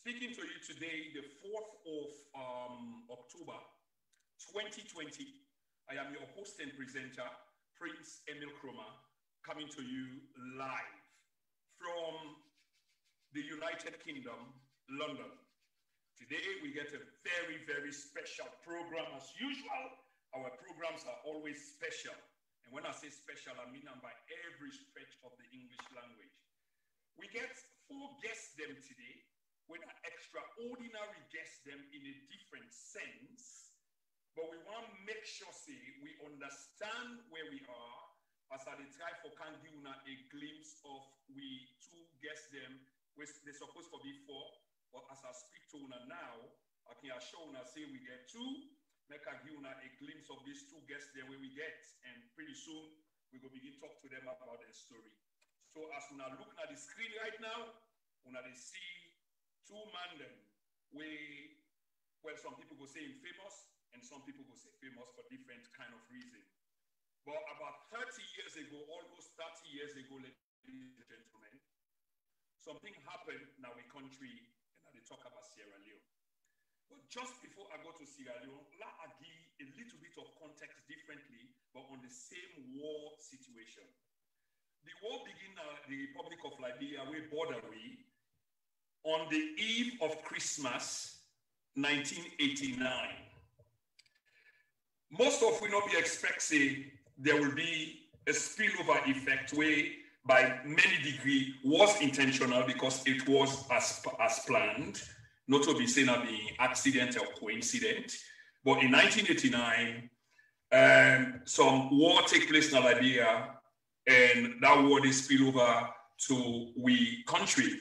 Speaking to you today, the 4th of October, 2020. I am your host and presenter, Prince Emil Kroma, coming to you live from the United Kingdom, London. Today, we get a very, very special program as usual. Our programs are always special. And when I say special, I mean by every stretch of the English language. We get 4 guests them today. We're not extraordinary guests them in a different sense, but we want to make sure, say, we understand where we are as I try for can give una a glimpse of we 2 guests them, which they're supposed to be 4, but as I speak to una now, I can assure una say we get 2, make I give una a glimpse of these 2 guests there where we get, and pretty soon we will begin to talk to them about their story. So as una looking at the screen right now, una they see 2 men them, well, some people go say famous, and some people go say famous for different kind of reasons. But about 30 years ago, almost 30 years ago, ladies and gentlemen, something happened in our country, and they talk about Sierra Leone. But just before I go to Sierra Leone, I'll give a little bit of context differently, but on the same war situation. The war began in the Republic of Liberia, we border we, on the eve of Christmas, 1989. Most of we not be expecting there will be a spillover effect where by many degree was intentional because it was as planned, not to be seen as being accident or coincident. But in 1989, some war take place in Liberia, and that war they spill over to we country.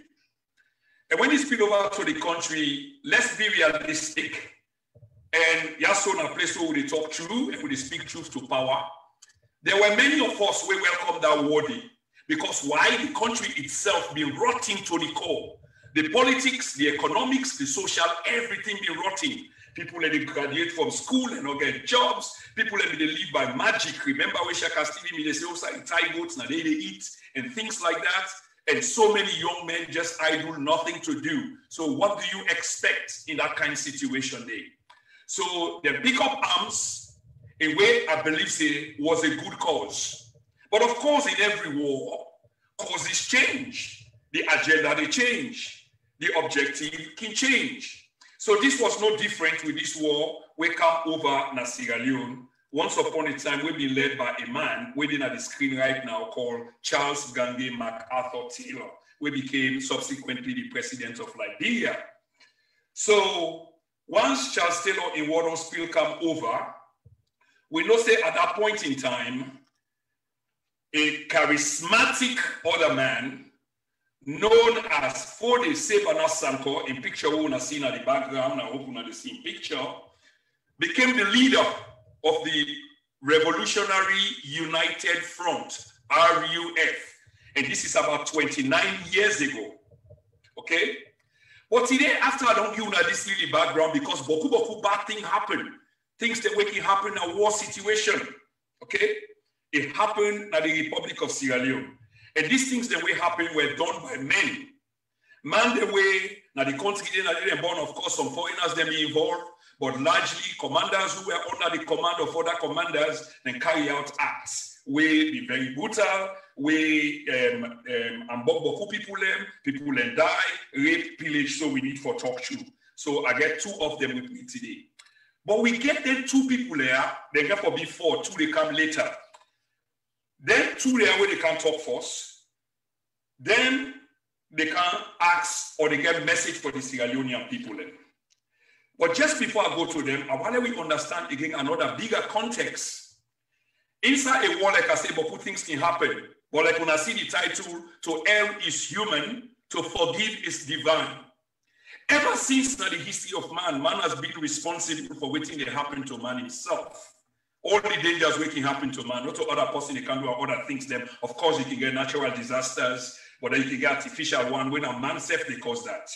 And when they spill over to the country, let's be realistic. And Yasso in a place where they talk true and they speak truth to power. There were many of us who welcomed that war day. Because why? The country itself been rotting to the core. The politics, the economics, the social, everything been rotting. People let they graduate from school and not get jobs. People let they live by magic. Remember when Shaka Stevie they say outside Thai goats now they eat and things like that. And so many young men just idle, nothing to do. So what do you expect in that kind of situation there? So they pick up arms in a way I believe say was a good cause. But of course, in every war, causes change. The agenda they change. The objective can change. So this was no different with this war. We come over in Sierra Leone. Once upon a time, we've been led by a man waiting at the screen right now called Charles Gange MacArthur Taylor, who became subsequently the president of Liberia. So once Charles Taylor in Warden Spill come over, we know say at that point in time, a charismatic other man known as Fode Sebana Sanko, in picture we have seen at the background, I hope you have the same picture, became the leader of the Revolutionary United Front, RUF. And this is about 29 years ago. Okay? But today, after I don't give you this really background, because boku bad thing happen. Things that can happen in a war situation. Okay? It happened at the Republic of Sierra Leone. And these things that were happen were done by men. Man the way, now the country didn't born, of course, some foreigners them be involved, but largely commanders who were under the command of other commanders then carry out acts. We be very brutal, we people die, rape, pillage, so we need for talk to. So I get 2 of them with me today. But we get them 2 people there, they get for before, 2 they come later. Then 2 there where they can talk first. Then they can ask or they get message for the Sierra Leonean people then. But just before I go to them, I want we understand again another bigger context. Inside a war, like I say, but things can happen. But like when I see the title, to err is human, to forgive is divine. Ever since the history of man, man has been responsible for waiting that happen to man himself. All the dangers that can happen to man, not to other person, they can do other things them. Of course, you can get natural disasters, but then you can get artificial one when a man self they cause that.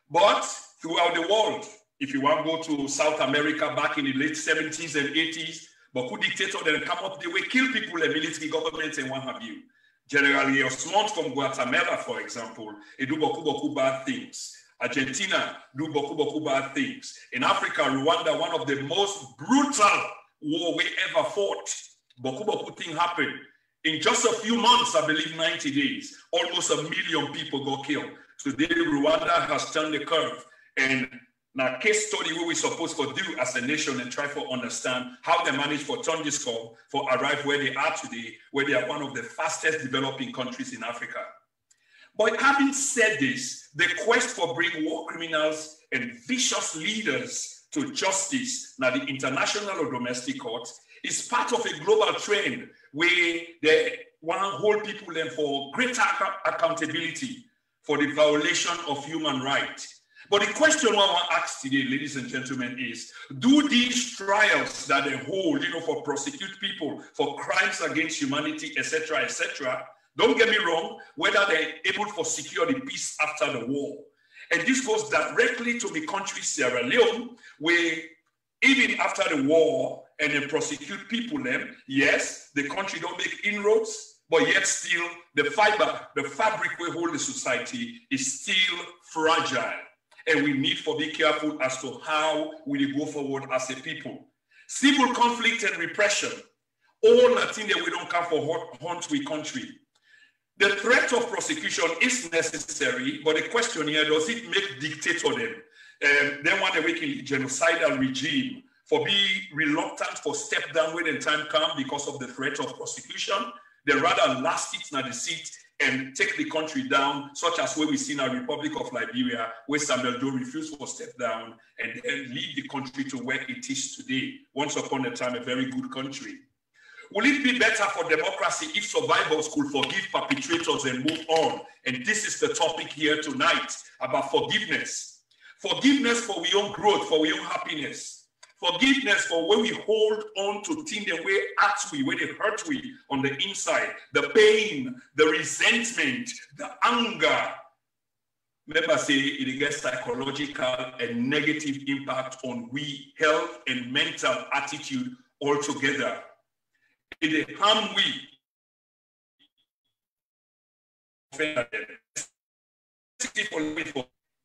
But throughout the world, if you want to go to South America back in the late 70s and 80s, but who dictator then come up, they will kill people, the military government and what have you. Generally, Osmond from Guatemala, for example, they do beaucoup bad things. Argentina do boku bad things. In Africa, Rwanda, one of the most brutal war we ever fought. Boku thing happened. In just a few months, I believe 90 days, almost 1 million people got killed. Today, Rwanda has turned the curve. And now, case study what we're supposed to do as a nation and try to understand how they manage for turn this curve for arrive where they are today, where they are one of the fastest developing countries in Africa. But having said this, the quest for bringing war criminals and vicious leaders to justice, now the international or domestic courts, is part of a global trend where they want to hold people in for greater accountability for the violation of human rights. But the question I want to ask today, ladies and gentlemen, is, do these trials that they hold, for prosecute people for crimes against humanity, etc., don't get me wrong, whether they're able to secure the peace after the war. And this goes directly to the country Sierra Leone, where even after the war and they prosecute people, then yes, the country don't make inroads, but yet still the fabric we hold the society is still fragile. And we need to be careful as to how we go forward as a people. Civil conflict and repression, all the things that we don't come for hunt we country. The threat of prosecution is necessary, but the question here, does it make dictator them? They want a wicked genocidal regime for be reluctant for step down when the time comes because of the threat of prosecution. They rather last it in the seat and take the country down, such as where we see in our Republic of Liberia, where Samuel Doe refused to step down and then lead the country to where it is today. Once upon a time, a very good country. Will it be better for democracy if survivors could forgive perpetrators and move on? And this is the topic here tonight about forgiveness. Forgiveness for our own growth, for our own happiness. Forgiveness for when we hold on to things the way where they hurt we on the inside, the pain, the resentment, the anger. Remember, say it gets psychological and negative impact on we health and mental attitude altogether. It harm we.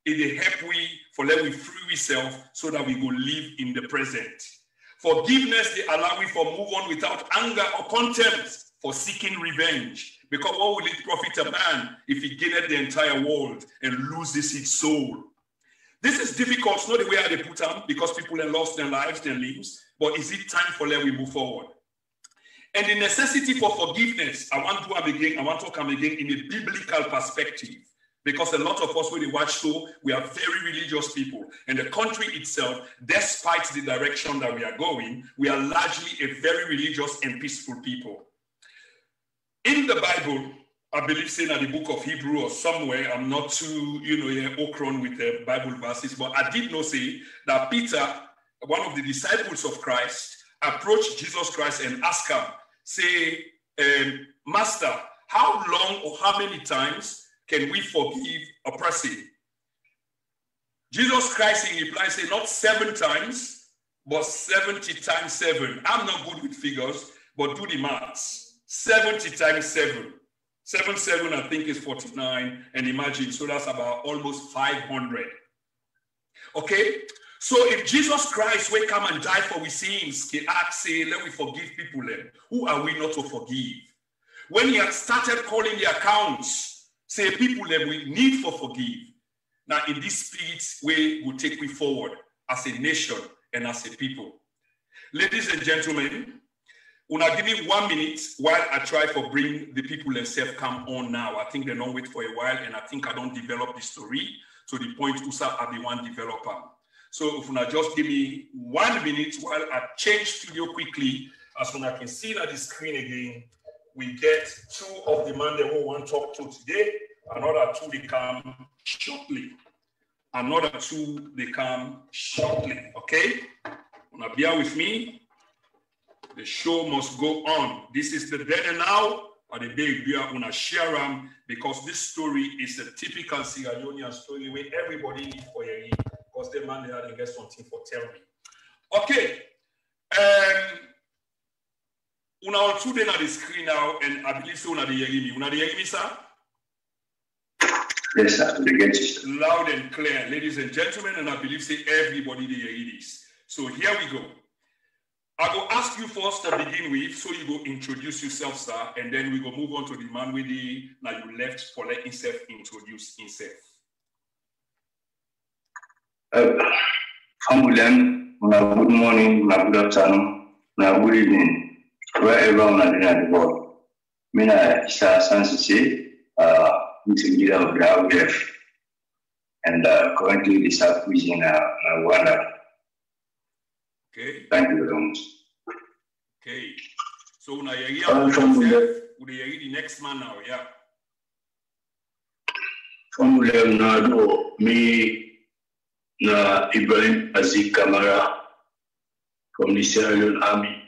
It help we for let we free ourselves so that we go live in the present. Forgiveness, they allow we for move on without anger or contempt for seeking revenge. Because what will it profit a man if he gaineth the entire world and loses his soul? This is difficult, not the way they put them, because people have lost their lives, their limbs, but is it time for let we move forward? And the necessity for forgiveness, I want to come again in a biblical perspective. Because a lot of us, when we watch show, we are very religious people. And the country itself, despite the direction that we are going, we are largely a very religious and peaceful people. In the Bible, I believe saying at the book of Hebrew or somewhere, I'm not too, okron with the Bible verses, but I did know say that Peter, one of the disciples of Christ, approached Jesus Christ and asked him, say, Master, how long or how many times can we forgive a person? Jesus Christ in reply said, not 7 times, but 70 times 7. I'm not good with figures, but do the maths. 70 times 7. 7 I think is 49. And imagine, so that's about almost 500. Okay? So if Jesus Christ will come and die for we sins, he ask, say, let me forgive people then. Who are we not to forgive? When he had started calling the accounts, say people that we need for forgive. Now in this spirit way will take we forward as a nation and as a people. Ladies and gentlemen, una give me 1 minute while I try to bring the people themselves come on now. I think they don't wait for a while, and I think I don't develop the story to the point USA I be one developer. So if una just give me 1 minute while I change studio quickly, as when I can see that the screen again. We get 2 of the men that we want to talk to today. Another 2 they come shortly. Another 2 they come shortly. Okay? Wanna bear with me? The show must go on. This is the then and now, or the big we are gonna share them because this story is a typical Sierra Leonean story where everybody needs for a because the man they had to get something for tell me. Okay. Una all 2 on the screen now, and I believe so una the hear me. Una the hear me, sir? Yes, sir. Loud and clear, ladies and gentlemen, and I believe say everybody there it is. So here we go. I will ask you first to begin with, so you go introduce yourself, sir, and then we go move on to the man with the now you left for let himself introduce himself. Good morning, good afternoon, good evening, wherever on the world. Mina Issa Hassan Sesay, leader of the RUF, and currently the South in Rwanda. Okay. Thank you very much. Okay. So now the next man now, yeah. From Leone me na Ibrahim Bazzy Kamara from the Sierra Leone Army,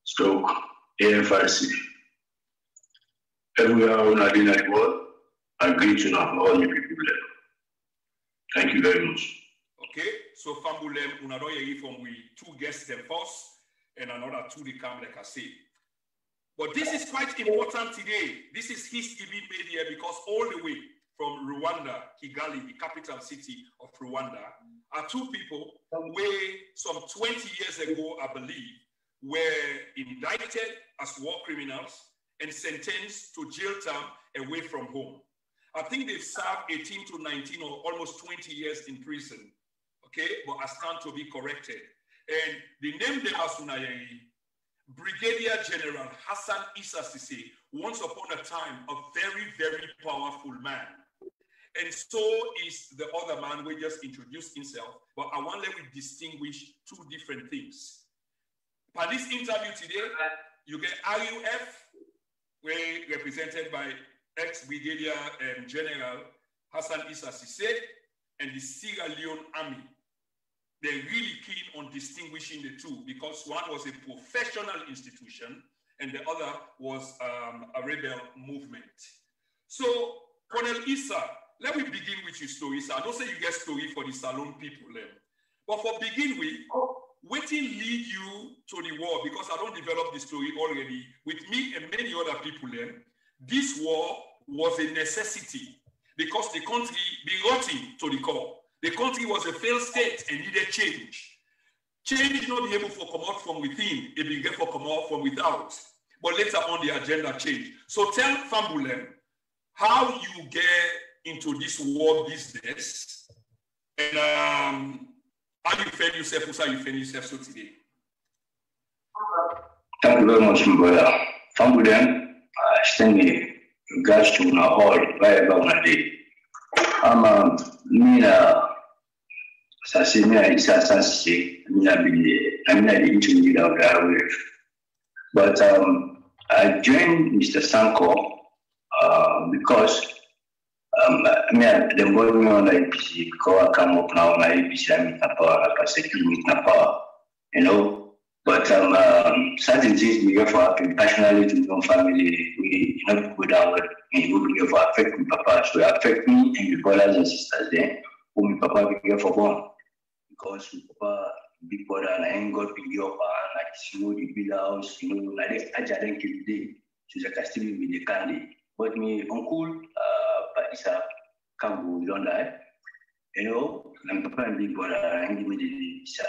stroke AFRC. Everywhere on the world, I greet you now for all the people there. Thank you very much. Okay, so Fambulem, unado yegi from we two guests them first, and another two they come like I say. But this is quite important today. This is history being made here because all the way from Rwanda, Kigali, the capital city of Rwanda, are two people where some 20 years ago, I believe, were indicted as war criminals and sentenced to jail term away from home. I think they've served 18 to 19 or almost 20 years in prison. Okay, but I stand to be corrected. And they named them as Brigadier General Hassan Issa Sesay, once upon a time, a very, very powerful man. And so is the other man who just introduced himself, but I want to let me distinguish two different things. For this interview today, you get RUF, where represented by ex-Brigadier General Hassan Issa Sesay, and the Sierra Leone Army. They're really keen on distinguishing the two because one was a professional institution and the other was a rebel movement. So, Colonel Issa, let me begin with your story. So I don't say you get story for the Salon people, but for begin with, what will lead you to the war? Because I don't develop the story already. With me and many other people, this war was a necessity because the country be rotting to the core. The country was a failed state and needed change. Change not be able to come out from within, it be able to come out from without. But later on, the agenda changed. So tell Fambulem how you get into this war business and how you find yourself, how you find yourself so today. Thank you very much, my brother. Fambulem, stand me, regards to my all, wherever on a day. Issa Sesay, I'm not the leader of the RUF. But I joined Mr. Sanko because the going on IPC, because I come up now on IPC, I meet na power, I secure meet na power, you know. But certain things we have to happen personally to my family, we not go down and we have to affect my papa, so it affect me and my brothers and sisters there, who my papa be here for born. Because my papa big brother and I ain't got big up and like the big house, like this I didn't kill the day, so I can still be the candy. But my uncle, Issa, can't go beyond that, my papa and big brother and give me the Issa.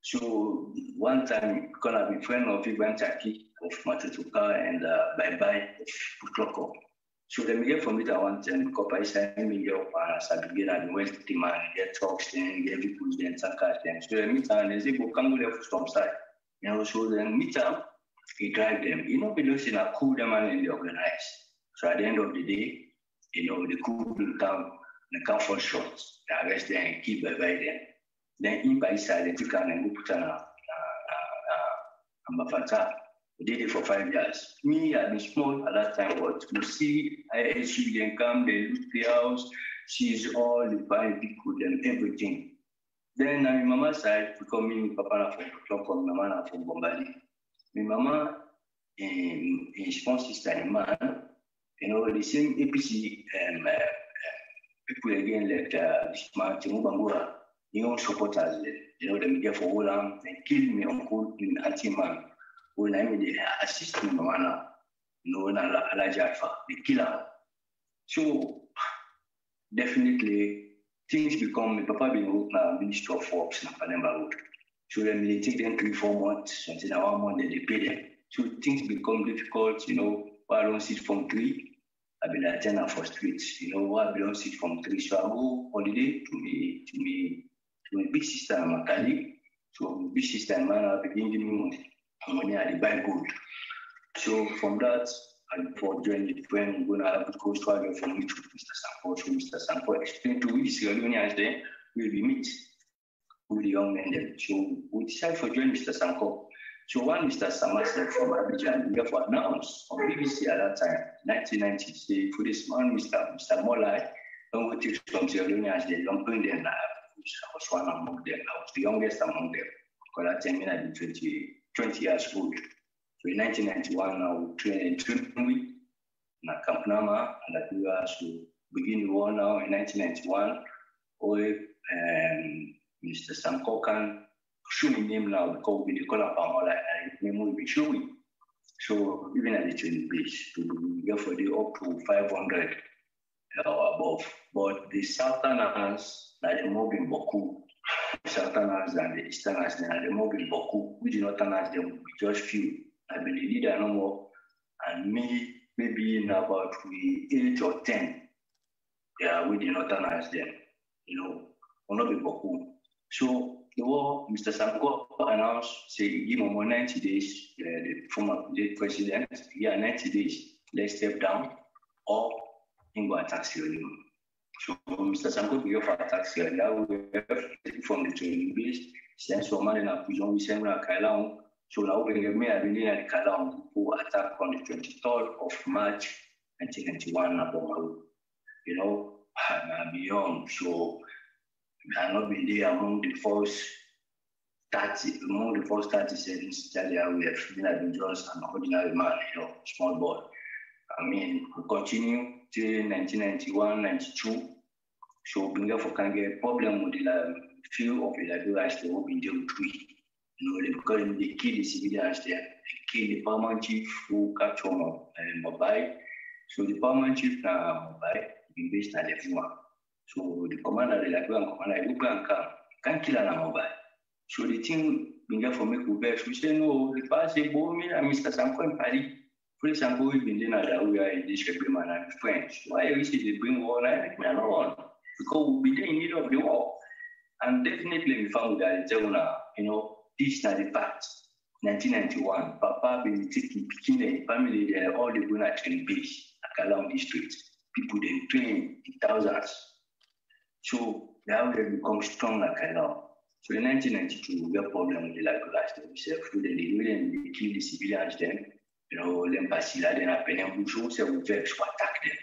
So one time, because I've been friend of Ibrahim Bazzy of Matutuka and Bye-Bye of Putloko. So then we get from it at one time, because I said, me get up and I begin at the West Team and get talks and get people then, Sankas then. So then meet and they say, go come go from side. So then meet up, he drive them. Because in a cool them and they organize. So at the end of the day, the coup will come, the come for shots, they arrest them and keep Bye-Bye them. Then in by side, they took and go put on a Mafata. We did it for 5 years. Me, I've been small at that time, but you see, she then come, they loot the house, she's all the buying people, them everything. Then on my mama's side, because me and Papa from Tloko, my mama from Bombali. My mama and small sister and man, the same APC people again like this man, Timubangura. Supporters, them get for Olam and kill me uncle in anti-man. When I mean, they assist me, Mamana, Alajafa, the killer. So definitely things become, Papa been work now, Ministry of Works, na Palemba Road. So then they take them 3-4 months, until now 1 month, then they pay them. So things become difficult, you know, why I don't sit from 3, I been a tenor for streets, you know, why I don't sit from 3. So I go holiday to my big sister and my colleague. So my big sister and man, I begin giving me money at the buy gold. So from that, I for join the friend, we're gonna have to go struggle from me to Mr. Sanko. So Mr. Sanko explained to we Sierra Leoneans there, we'll be meet with the young men there. So we decided for join Mr. Sanko. So one Mr. Samasek from Abidjan, we have announced on BBC at that time, 1990, say for this man, Mr. Molai, don't go take some Sierra Leoneans there, don't bring them now. I was one among them. I was the youngest among them. Because at that time, I was 20 years old. So in 1991, now we train in Trinidad, in Camp Nama, and that we are to begin the war now in 1991. Mr. Sanko can show me name now because we call up our name will be showing. So even at the training base, we go for the up to 500 or above. But the Southerners, like the Mobile Boku, the Southerners and the Easterners, and the Mobile Boku, we do not announce them, we just few. I believe leader no more, and me maybe in about 8 or 10. Yeah, we did not announce them. You know, will not be Boku. So the war, Mr. Sanko announced, say, give him 90 days, the former president, 90 days, let's step down, or in go attack Sierra Leone. So Mr. Sanko will for attack Sierra Leone, we have from the training base, send someone in a prison, we send a Kallon. So now we have made a million at Kallon who attack on the 23rd of March 1991. You know, I'm young, so I have not been there among the first 37 that we have been just an ordinary man, you know, small boy. I mean, we continue till 1991, 92. So we bring for can get problem with the few of the Liberians that will be dealt with. You know, because they kill the civilians there, they kill the paramount chief who capture Mobile. So the paramount chief now Mobile is based at Lefuma. So the commander of the Liberian commander, can't kill an Mobile. So the thing began for me to vex. We say no, the past say, me and Mr. Sanko in Paris. For example, we've been doing that we are in this agreement and French. Why we say they bring war and we are not on? Because we've been in need of the war. And definitely we found that you know, this is not the fact. 1991, Papa been taking Pikine family there, all the going at train base, like along the street. People then train in thousands. So they have become strong like Kallon. So in 1992, we got a problem with the Liberals themselves. They kill the civilians then, you know, Lempasila, then Apenem, so we vex to attack them.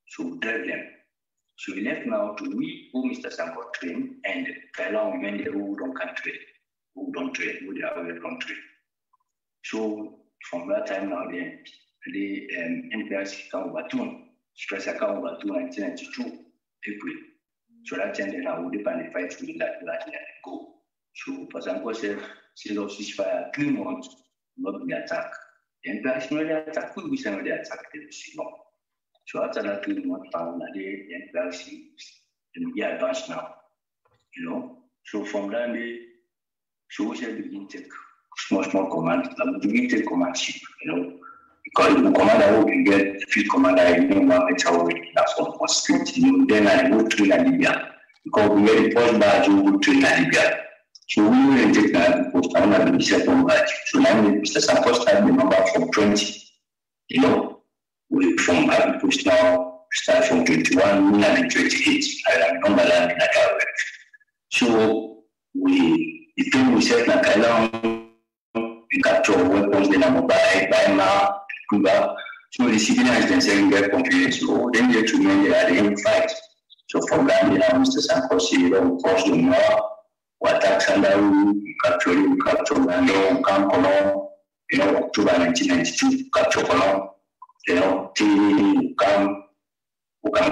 So we drive them. So we left now to we who Mr. Sanko train and Kallon women there who don't trade. Who don't trade, who they are don't trade. So from that time now, the NPRC come over to stress account over to 1992, April. So that time then I would depend the fight with that and go. So for example, said of ceasefire 3 months, not the attack. The NPRC no the attack, we say no the attack the So after that 3 months found that the NPRC advanced now. You know. So from that day, so we should begin take small command, begin take command ship, you know. Because the commander will get field commander in 1 meter away, that's one script, you know, then I go to Libya. Because we get the first badge, we go to Libya. So we will take that post, I want to be the second badge. So now Mr. Sanko start the number from 20, you know. We from that post now start from 21, we have 28, I remember that in that. So the thing we set na Kallon, we capture weapons, then I'm by now. So the civilians themselves get confused. So then they to men they are the end fight. So from that, Mr. Sanko said, cross the war, we attack Sandaru, we capture Rwanda, we come Kallon, you know, October 1992, capture Kallon, you know, we come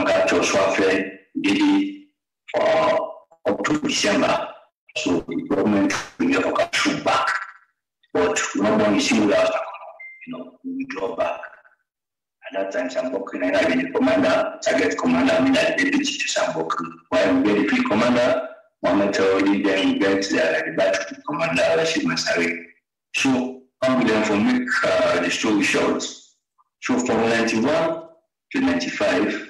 capture Swafe, did it for up to December. So the government will never capture back. But no one is similar. You know, we draw back. At that time, Samboku and I been the commander, target commander, I mean, I deputy to Samboku. While we get the field commander, Mohammed already then get the battle commander, Rashid Masari. So, I'm going to make the story short. So, from 91 to 95,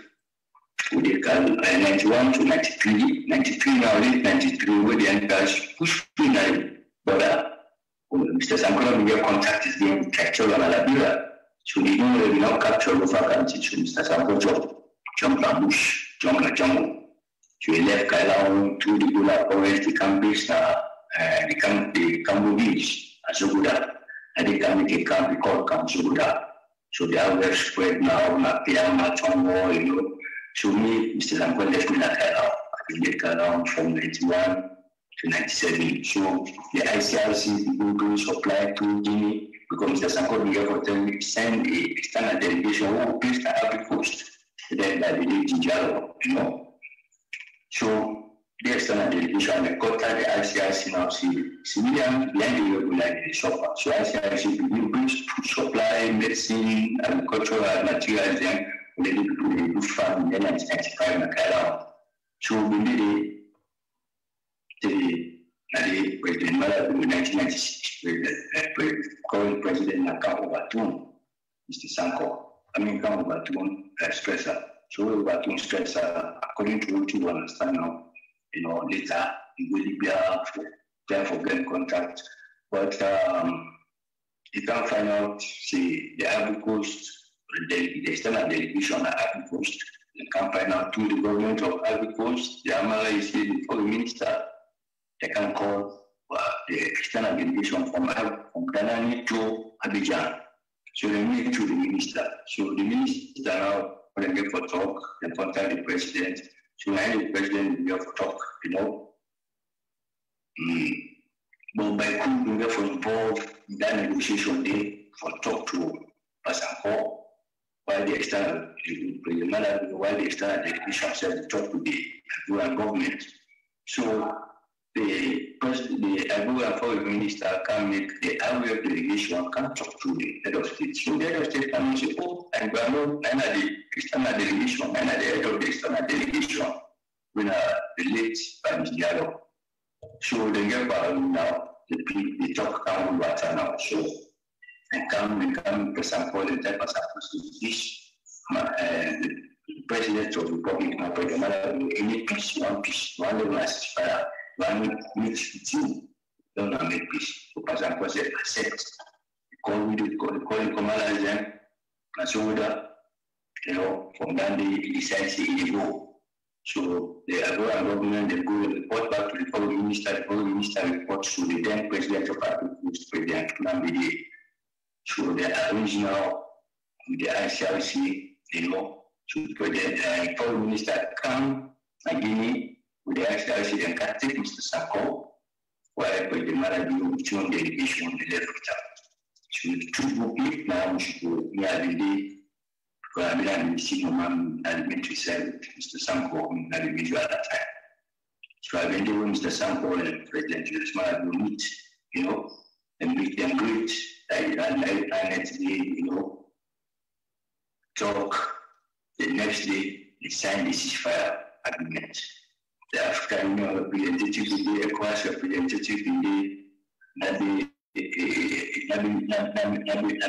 we did 91 to 93, 93 now, late 93, where the NPS push through the border. Mr. Sankora began contact is being captured on Alabira. So they don't really now capture the faculty. So Mr. Sankora jumped a bush, jumped a jungle. So he left Kallon to the Gula forest, the campus, the Cambo Beach, Azoguda. And they can make a camp called Camp Zoguda. So they are well spread now, Mapia, Matongo, you know. So me, Mr. Sankora left me at Kallon. I left Kallon from 91 to 97. So the ICRC people do supply to Guinea because Mr. Sankora began for them to send a external delegation who placed the Ivory Coast, then by the late Jalo, you know. So the external delegation they got the ICRC now civilian behind the regular shopper. So ICRC begin to supply medicine, agricultural materials, then the people they do farm in 1995 in Kallon. So we did the President Mala in 1996, current President Nakamo Batum, Mr. Sanko. I mean, Kamo Batum stressor. So Batum stressor, according to what you understand now, you know, later he will be there for getting contract. But you can't find out, see, the Ivory Coast, the external delegation at Ivory Coast, you can't find out through the government of Ivory Coast, the Amara is the foreign minister. They can call the external delegation from Ghana to Abidjan. So they meet to the minister. So the minister now, when they get for talk, they contact the president. So now the president will get for talk, you know. But by coup, we get for involved in that negotiation day for talk to Pasanko, while the external delegation said to talk to the Ivorian government. So the Ivorian foreign minister can make the RUF delegation can talk to the head of state. So the head of state can say, oh, and we are not the external delegation, and the head of the external delegation, when the late Prime Minister. So they get now, the talk can go better now. So and come present for the type of this the president of the Republic, my brother, any peace, one ceasefire. One meets the team, don't make peace. So, for example, say accept. Call the commander then, and so that, you know, from then they decide to go. So the Ivorian government they go and report back to the foreign minister reports to the then president of Ivory Coast, President Nnamdi. So they arrange now with the ICRC, you know, to the foreign minister come again. With the ICRC and can take Mr. Sako, while by the Marabu between delegation on the left out. So the two book now should go near the day, because I mean, see no man elementary side with Mr. Sanko in the video at that time. So I've been doing Mr. Sanko and President Julius Marabu meet, you know, and meet them great, and next day, you know, talk. The next day, they sign the ceasefire agreement. The African Union representative in the ECOWAS representative in the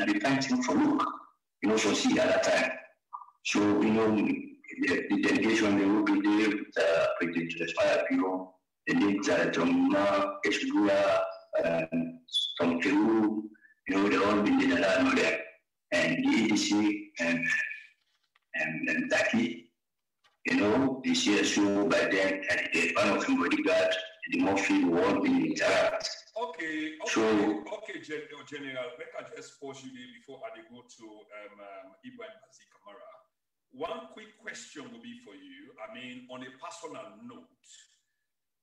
be fighting for look, you know, for see at that time. So, you know, the delegation they will be there with President Julius Marabu, the late John Eshugura, from Peru, you know, they all be there, and the ADC and Taki. You know, the CSO by then and the one of the bodyguard, the Murphy will be interact. Okay, so, General, let I just pause you there before I go to Ibrahim Bazzy Kamara. One quick question will be for you. I mean, on a personal note,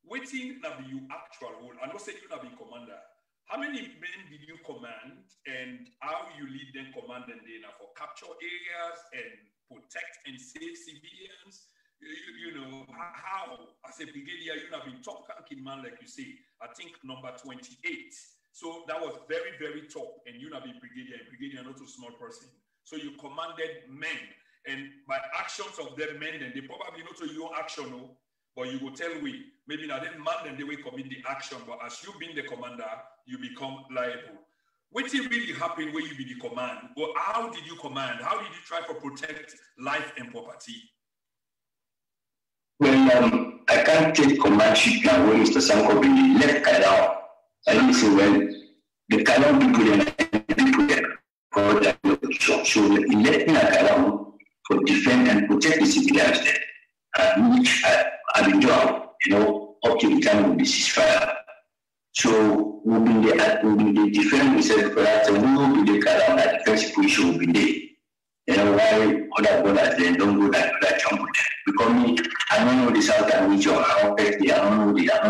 waiting now be your actual role. I know say you have been commander. How many men did you command, and how you lead them command and then for capture areas and protect and save civilians? You know, how, as a brigadier, you have been top ranking man, like you say, I think number 28. So that was very, very top, and you have been brigadier, and brigadier not a small person. So you commanded men, and by actions of them men, then they probably not to your action, no, but you will tell we, maybe now then man and they will commit the action, but as you being the commander, you become liable. What did really happen when you be the command? Or how did you command? How did you try to protect life and property? Well, I can't take commandship now when Mr. Sanko be left Kallon. I listen when the Kallon people there for that location. So he left me at Kallon for defend and protect the civilians there, which I've been doing, you know, up to the time of the ceasefire. So we'll be the defend ourselves for that, and we will be the Kallon that defense position will be there. You know why other brothers then don't go that jump with them? Because me, I don't know the southern region, I don't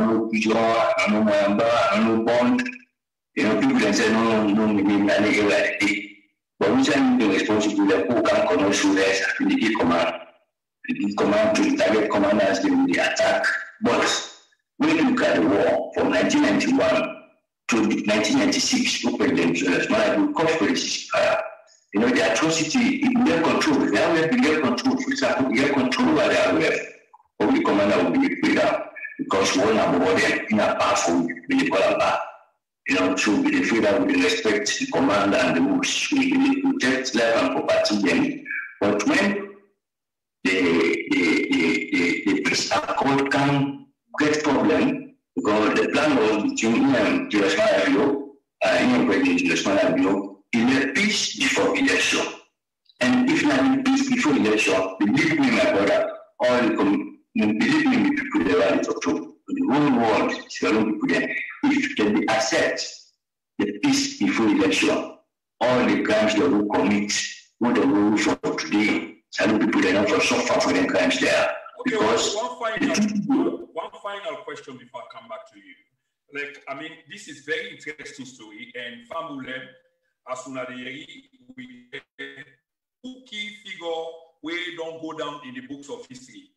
know Pigeon, I don't know Moyamba, I don't know Bond. You know, people then say, no, maybe I need like that. But we are being responsible that who can connect through this and the command. The command to target commanders during the attack. But when you look at the war from 1991 to 1996, President Smaladu called for the ceasefire. You know, the atrocity, in their control, the RUF will get control. For example, we get control over the RUF, or the commander will be freed up because one of them in a powerful, we call a back. You know, to be the freedom, we respect the commander and the rules. We protect life and property then. But when the peace accord can get problem, because the plan was between him and Julius Malabio, President Julius Malabio, in the peace before election. And if not in peace before election, believe me, my brother, believe me, people there are talk to the whole world, Sierra Leone people there. If they accept the peace before election, all the crimes they will commit, what they will do for today, Sierra Leone people they not for suffer for the crimes there. Okay, because one final question before I come back to you. Like, I mean, this is very interesting story, and Famulem, as soon as we two key figure we don't go down in the books of history.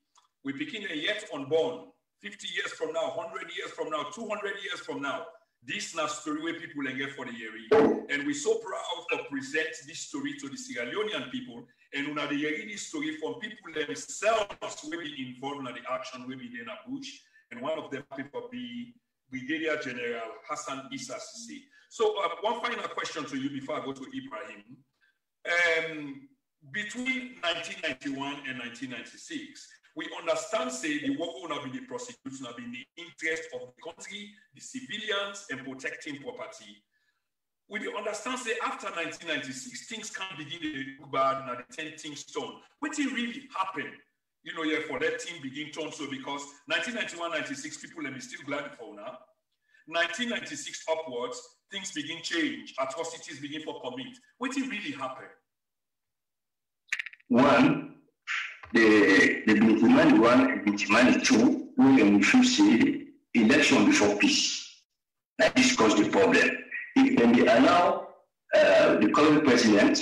We begin a yet unborn, 50 years from now, 100 years from now, 200 years from now. This is a story where people get for the year. And we're so proud to present this story to the Sierra Leonean people. And una the hear this story from people themselves will be involved in the action, will be in a bush. And one of them people be Brigadier General Hassan Issa Sesay. So one final question to you before I go to Ibrahim. Between 1991 and 1996, we understand, say, the war will not be the prosecution, will be in the interest of the country, the civilians, and protecting property. We understand, say, after 1996, things can't begin to look bad, and the 10 things turn. What did really happen? You know, yeah, for that thing begin turn, so because 1991-96, people let me still glad for now. 1996 upwards, things begin change, atrocities begin for commit. What did really happen? One, the Bintimani 1 and Bintimani 2, when you say election before peace. That this caused the problem. If they allow the current president,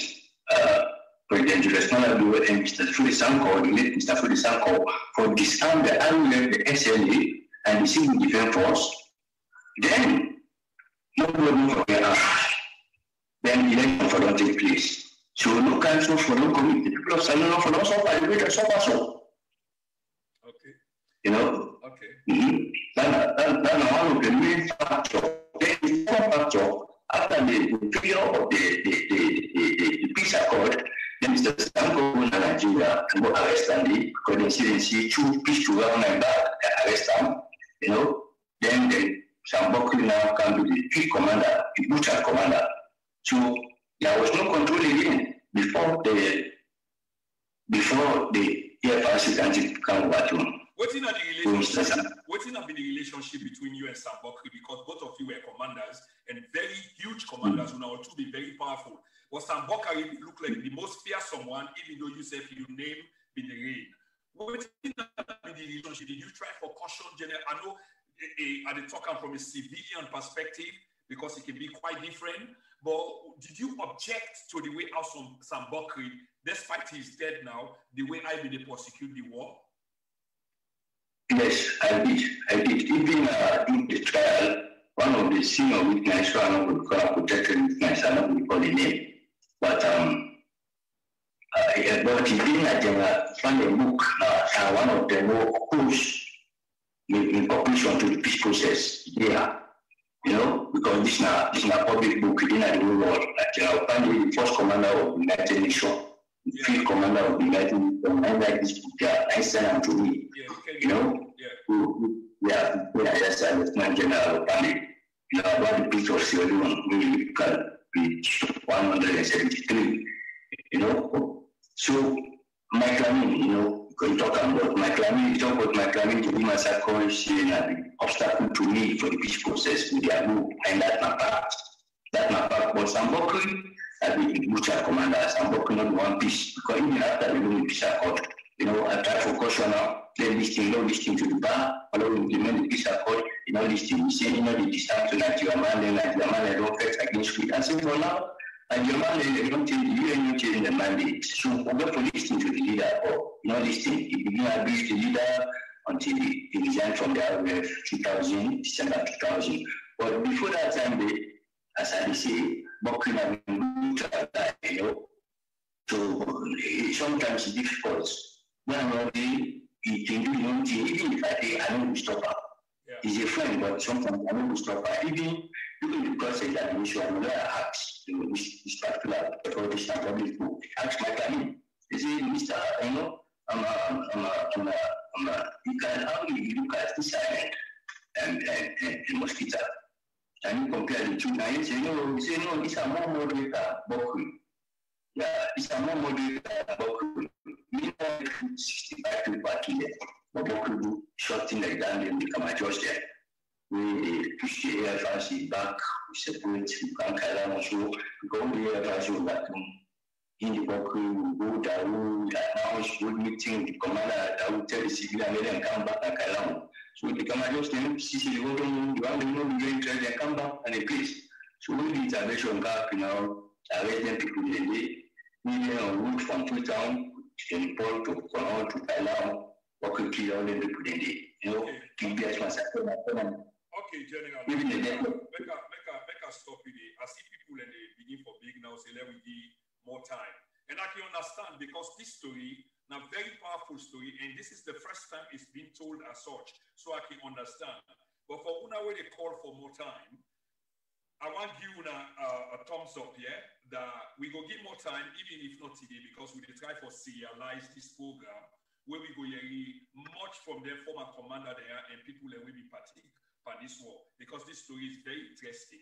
President Julius Malabio and Mr. Fudi Sanko, the late Mr. Fudi Sanko, for disarm the RUF, the SLA, and the Civil Defense Force, then no problem for the then election for don't take place. So no council for no commit. The people of Sierra Leone for no suffer, the greater suffer so. Okay. You know? Okay. That's one of the main factors. Then the second factor, after the period of the peace accord, then Mr. Sanko went to Nigeria and go arrest Andy, because they see two peace to run and back, they arrest them, you know. Then the Sambokri now come to the chief commander, the butcher commander. So there was no control again before the FRC can come back home. What's in the relationship between you and Sambokri? Because both of you were commanders and very huge commanders who now to be very powerful. But Sambokri looked like the most fearsome one, even though you said your name in the rain. What's in the relationship? Did you try for caution, General? I know at the talking from a civilian perspective, because it can be quite different. But did you object to the way how Sambokri, despite he's dead now, the way I did prosecute the war? Yes, I did. Even in the trial, one of the senior witnesses, one of the protected witnesses, I don't recall the name, but But he didn't find a book, one of them who opposed in conclusion to the peace process. Yeah. You know, because this is a public book in the whole world. Apparently, the first commander of the United Nations, the fifth commander of the United Nations, I like this book. I sent them to me. You know, when I just said Lieutenant General apparently, you know, about the peace of Sierra Leone, we look at page 173. You know, so my claiming, you know, when you talk about my claiming, to be massacre, saying that the obstacle to me for the peace process with their group, and that's my part. That's my part. But Sambokri, I've been mutual commander, Sambokri not one piece, because even after the peace accord, you know, I try to caution now, then listening to the bar, follow implement the peace accord, you know, listening, we say, you know, the distance to Nigeria man, don't fight against it. And so for now, and your mandate, they don't change, you ain't changing the mandate. So we're going to listen to the leader, or not listening. He began to abuse the leader until he resigned from the RUF 2000, December 2000. But before that time, as I say, Bokri have been to that, you know. So sometimes it's difficult. When he can do his own thing, even if I don't stop her. He's a friend, but sometimes I don't stop her. Even the process that we should have asked this particular authority public to ask my claim. They say, Mr. You know, you can only look at this island and mosquito. And you compare the two, and you say, no, it's a more moderate Bokri. Yeah, it's a more moderate Bokri. Meanwhile, 65 people are killed. But Bokri do short thing like that, and they become a judge there. We push the AFRC back, we separate, we can Kallon also, we go to the AFRC back in the Bokri, we go down, we announce good meeting, the commander that will tell the civilian, let them come back and Kallon. So they come and just them, see the vote on you, and they know we going to they come back and they place. So when the intervention back, you know, arrest them people in the day, we route from Freetown, to report to Kallon, to Kallon, Bokri kill all the people in the day. You know, keep the massacre. Okay, General, make a stop with it. I see people and they begin for big now, say let me give more time. And I can understand because this story, a very powerful story, and this is the first time it's been told as such, so I can understand. But for una where they call for more time, I want you a thumbs up here that we go give more time, even if not today, because we try for serialize this program where we go hear much from their former commander there and people that will be partake by this war, because this story is very interesting.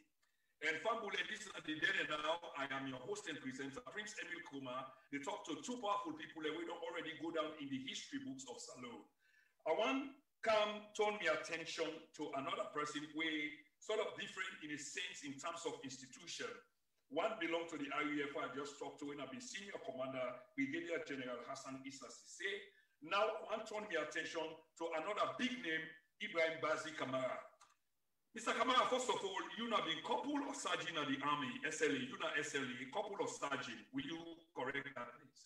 And Fambule, this is the day now. I am your host and presenter, Prince Emil Kuma. They talk to two powerful people that we don't already go down in the history books of Salone. I want turn my attention to another person way sort of different in a sense in terms of institution. One belonged to the RUF I just talked to when I've been senior commander, Brigadier General Hassan Issa Sesay. Now I want to turn my attention to another big name, Ibrahim Bazzy Kamara. Mr. Kamara, first of all, you not been couple or sergeant of the army, SLA, you not SLA, couple or sergeant. Will you correct that, please?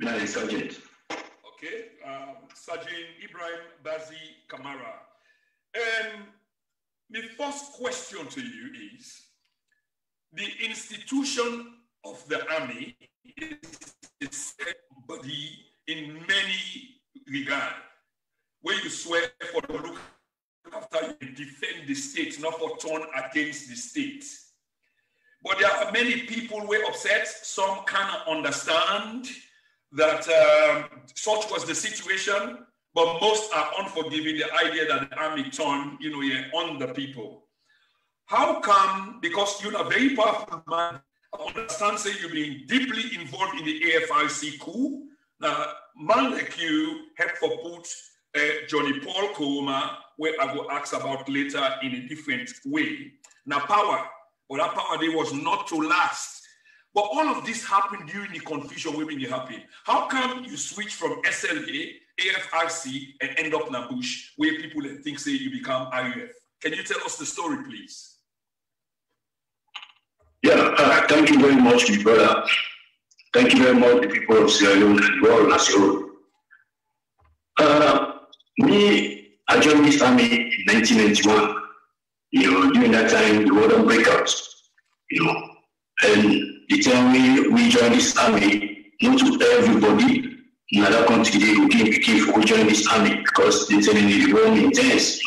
No, sergeant. Okay, Sergeant Ibrahim Bazzy Kamara. And the first question to you is, the institution of the army is a set body in many regards, where you swear for the look after you defend the state, not for turn against the state. But there are many people who are upset. Some cannot understand that such was the situation, but most are unforgiving the idea that the army turned, on the people. How come, because you're a very powerful man, I understand say you've been deeply involved in the AFRC coup. Now, man like you helped for put Johnny Paul Kouma, where I will ask about later in a different way. Now power, but that power day was not to last. But all of this happened during the confusion when it happened. How come you switch from SLA, AFRC, and end up in a bush where people think say you become RUF? Can you tell us the story, please? Yeah, thank you very much, my brother. Thank you very much, the people of Sierra Leone and the world as a whole. I joined this army in 1991. During that time, the war breakouts. And the time we joined this army, not to everybody in other country they will give for join this army because they telling you the war intense.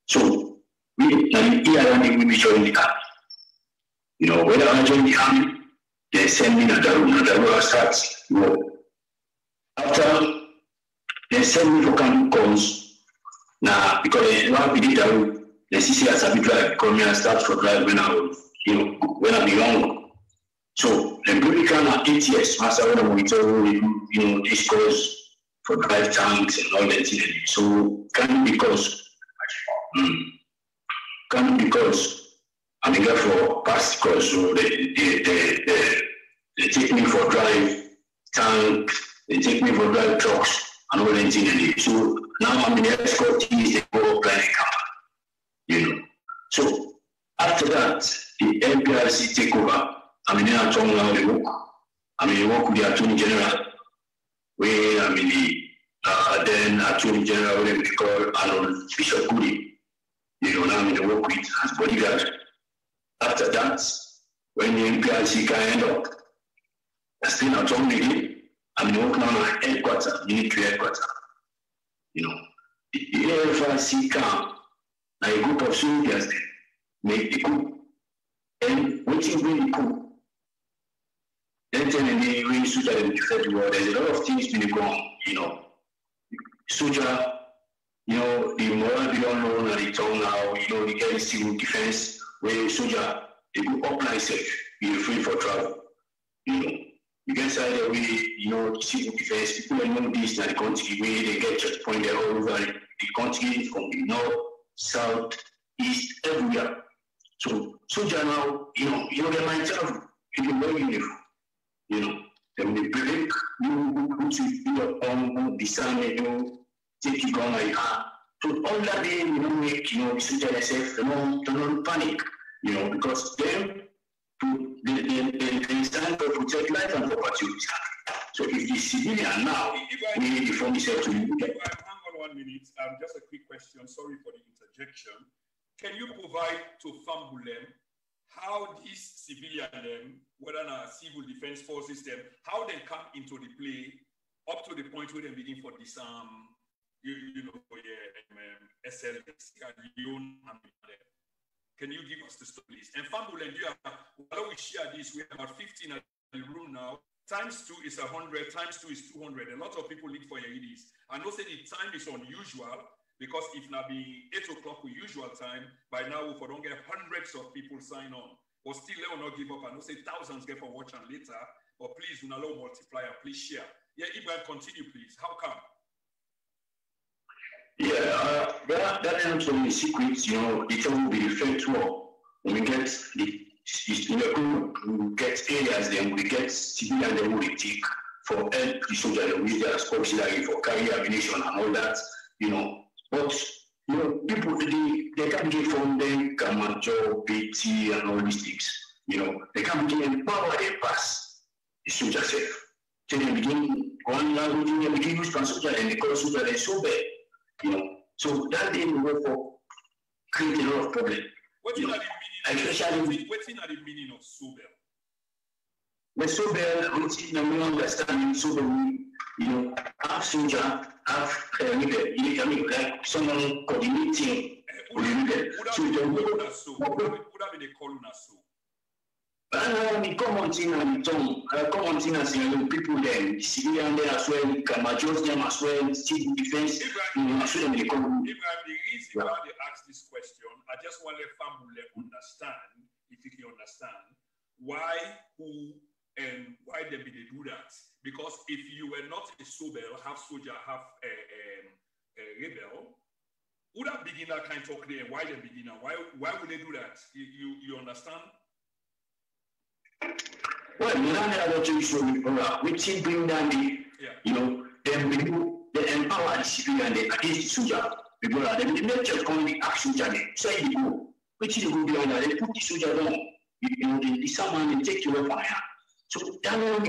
So we join the army. You know, when I join the army, they send me Nadaru starts war. After they send me for Kanu calls, now because they want to be the CC as a bit drive because I start for drive when I was, when I be young. So the Brig at 8 years, master when we told this course for drive tanks and all that. So Kanu because I'm here for past course, so they take me for drive tanks, they take me for drive trucks and all that. So now I'm in the escort teams, they go apply camp. So after that, the MPRC take over. I'm in the attorney now they work. I'm in the work with the Attorney General. Where I'm in the then Attorney General when they call Arnold Bishop Kuri. Now I'm in the work with as bodyguard. After that, when the MPRC can end up, I still not talking again. I'm working on my headquarters, military headquarters. The AFRC camp, now a group of soldiers make the coup. And waiting bring the coup. Then telling me when soldiers in the world, there's a lot of things being going on, Soldier, the moral we don't know and the tongue now, they get civil defense. Where soldier, they go apply safe, you're free for travel. You get side away, civil defense, people know this in the country where they get checkpoint there all over the country from the north, south, east, everywhere. So soldier now, they might tell people wear uniform. Then they break, you put your own disarm, take you gun like that. So all that day, make, the soldier themselves, don't panic, because them, they stand to protect life and property. So if the civilian now, we inform themselves to you. Hang on 1 minute. Just a quick question. Sorry for the interjection. Can you provide to Fambulem how these civilian, whether a civil defense force system, how they come into the play up to the point where they begin for disarm? SL, Leone Army. Can you give us the stories? And Fambulen, while we share this, we have about 15 at the room now. Times 2 is 100, times 2 is 200. A lot of people need for your EDs. I know say the time is unusual because if not be 8 o'clock with usual time, by now we don't get hundreds of people sign on. But still, they will not give up. I know say thousands get for watch and later. But please, do not allow multiplier. Please share. Yeah, Ibrahim, continue, please. How come? Yeah, that ends on the secrets, the term will be referred to when we get we get areas, then we get civilian, then we take for help the soldier, then we just auxiliary for carry ammunition and all that, But, people, they can't get from them, Kamajo, BT, and all these things, they can't begin empower their pass the soldier self. So they begin, one language, they begin use soldier, and they call soldier, they're so bad. So that didn't work for create a lot of problem. What's the meaning of Sobel? When Sobel, we understand Sobel, half soldier, half like someone coordinating. Would have been a column so. The common thing and common thing as people then, civilian there as well, Kamajos them as well, civil defense, as well the common. The reason why they ask this question, I just want to let family understand, if you can understand, why, who, and why they do that. Because if you were not a Sobel, half soldier, half a rebel, would have begin that kind of talk there? Why they begin? Why would they do that? You understand? Well, you don't have to use which bring down the, then they empower the civilian against the soldier. Because they make just only action journey. Say you go, which is go beyond that, they put the soldier down. They someone they take you away from here. So that will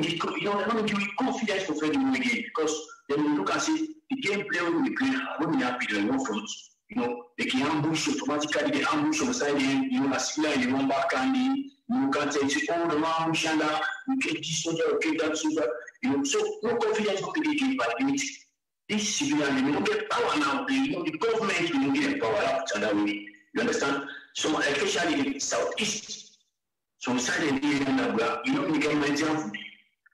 give you confidence for fighting the game because then you look and see the gameplay will be clear. When we have the no front, they can ambush automatically. They ambush on the side, a civilian, you run back and You can't say, oh, the man, Shanda, you get this soldier, okay, that soldier. You know, so no confidence will be given by unity. This civilian, you don't get power now. You know, the government will get power out and that way. You understand? So especially in the southeast, so inside the area, you don't get my example.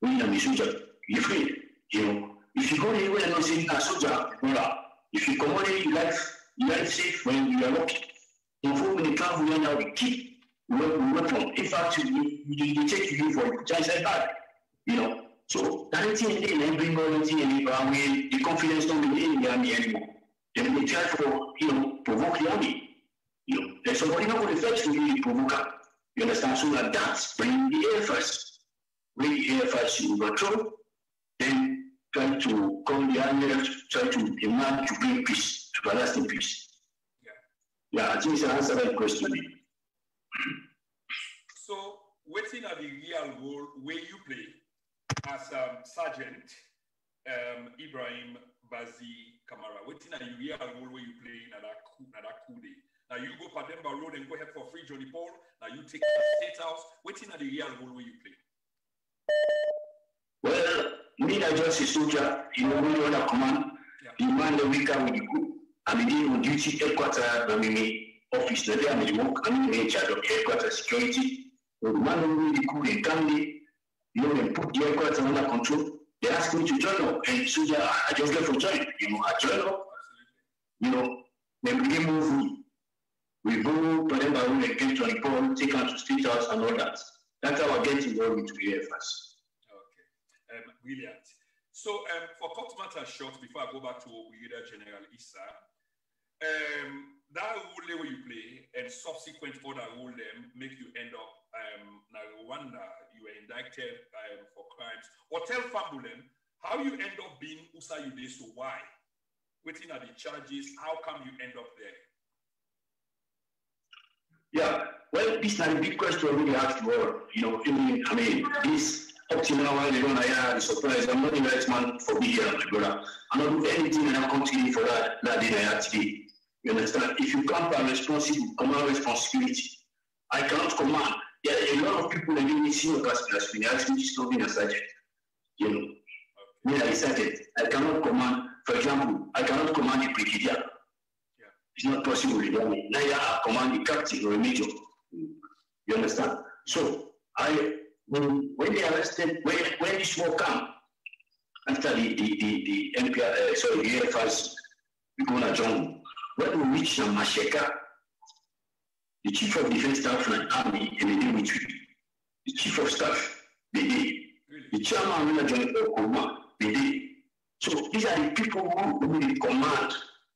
When you're a soldier, you're free. You know, if you go anywhere and not say a soldier, if you come on in your life safe when you are lucky. Before when you travel, you know, we keep weapon. In fact, you take you for chance like that. You know. So that thing they bring all the thing the confidence don't be in the army anymore. Then they try for provoke the army. You know, there's somebody not going to fetch really provoke. You understand? So that's bring the air first. Bring the air first to overthrow, then try to come the army, try to demand to bring peace, everlasting peace. Yeah, I think it's an answer to that question. So, waiting at the real role where you play as Sergeant Ibrahim Bazzy Kamara, waiting at the real role where you play in that coup day. Now you go Pademba Road and go head for Free Johnny Paul. Now you take the State House, waiting at the real role where you play. Well, me I just a soldier, you know, when you're under command, the man the weaker with the coup. I'm in duty headquarters, I'm in the office, the day I'm in work, I'm in charge of headquarters security. The man who the coup, they come there, you know, they put the headquarters under control. They ask me to join up, and soldier, I just get for join. You know, I join up. You know, then we move me. We go to them and get to the report, take out to State House and all that. That's how I get involved into the AFS. Okay, brilliant. So for cut matter short, before I go back to Brigadier General Issa, that role where you play and subsequent other role them make you end up in Rwanda. You were indicted for crimes. Or tell Fambulem how you end up being Usa Yude, so why? Waiting at the charges, how come you end up there? Yeah, well, this is not a big question really asked for. You know, I mean, this up to now, they don't have the surprise. I'm not the right man for me here, my brother. I'm not doing anything and I'm continuing for that day I had today. You understand? If you come by command responsibility, I cannot command. There are a lot of people that give senior class when they ask me to stop being a sergeant. You know, when I sergeant, I cannot command. For example, I cannot command the brigadier. It's not possible. Neither I command the captain or a major. You understand? So when they arrested, when this war came, after the MPR, the AFS, we go to John. When we reached Masheka, the chief of defense staff and army, and they did with the chief of staff, they did. The chairman of the command, they did. So these are the people who will command.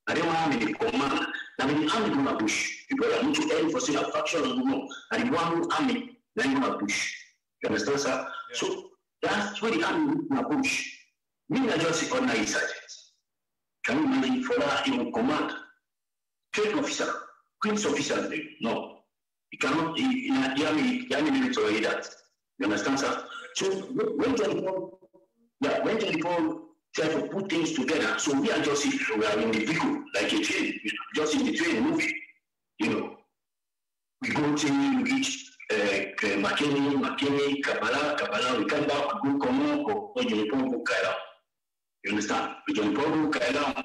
I don't want to command. Now, when the army go to push, people are not to air for saying a faction of the and the one army, then go to push. You understand, sir? Yeah. So that's where the army go to push. Me, I just say ordinary sergeant. Can you imagine for that even command? Training officer, Queen's officer, no. You cannot, the army will tolerate that. You understand, sir? So when Johnny Paul try to put things together, so we are just we are in the vehicle, like a train, just in the train moving. You know, we go to we reach Makeni, Kabbalah, we come back, we go Kallon, go Johnny Paul, go Kallon. You understand? We Johnny Paul, go Kallon,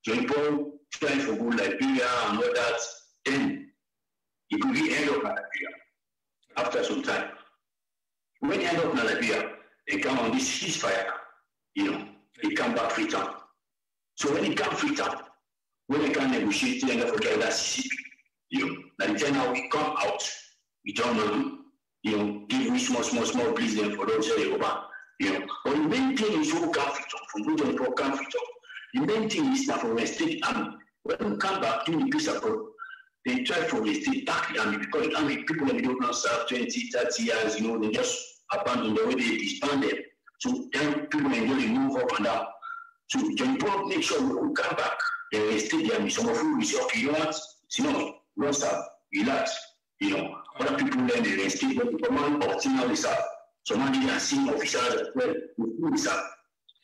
Johnny Paul try for go Liberia and all that. Then he could be end up in Liberia after some time. When he end up in Liberia, they come on this ceasefire, you know. He come back free town. So when he come free town, when he can negotiate, he end up forget that CCP. You know, like then now we come out, we don't know, you know, give me small please them for those that over. You know, but the main thing is who come free town, from who don't come free town. The main thing is that from a state army. When we come back to the peace accord, they try for the state back the army because the army people that don't now serve 20, 30 years, you know, they just abandon the way they disband them. So then people enjoy move up and down. So Johnny Paul make sure we will come back. They stay there. Some of you will say, okay, you know what? We don't stop. Relax. You know, other people then they stay there. The command of senior reserve. So now they are seeing officers as well with reserve.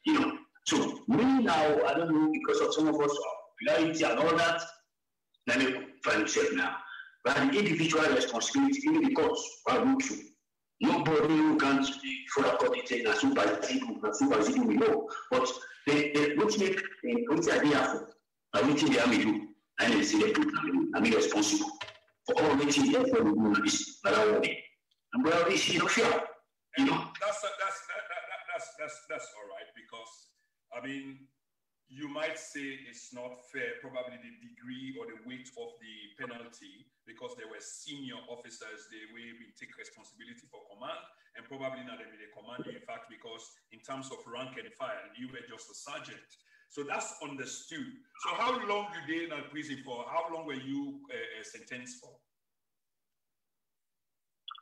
You know. So me now, I don't know because of some of us popularity and all that. Let me find myself now. but the individual responsibility in the courts are not true. Nobody who can follow court in a super we know. But they don't make what they are for. What the army do, and they say they put I'm responsible for all the things they do this. And well, this is no fear. You know. That's all right, because I mean, you might say it's not fair, probably the degree or the weight of the penalty, because there were senior officers, they will take responsibility for command, and probably not they command you, in fact, because in terms of rank and file, you were just a sergeant. So that's understood. So how long you did in prison for? How long were you sentenced for?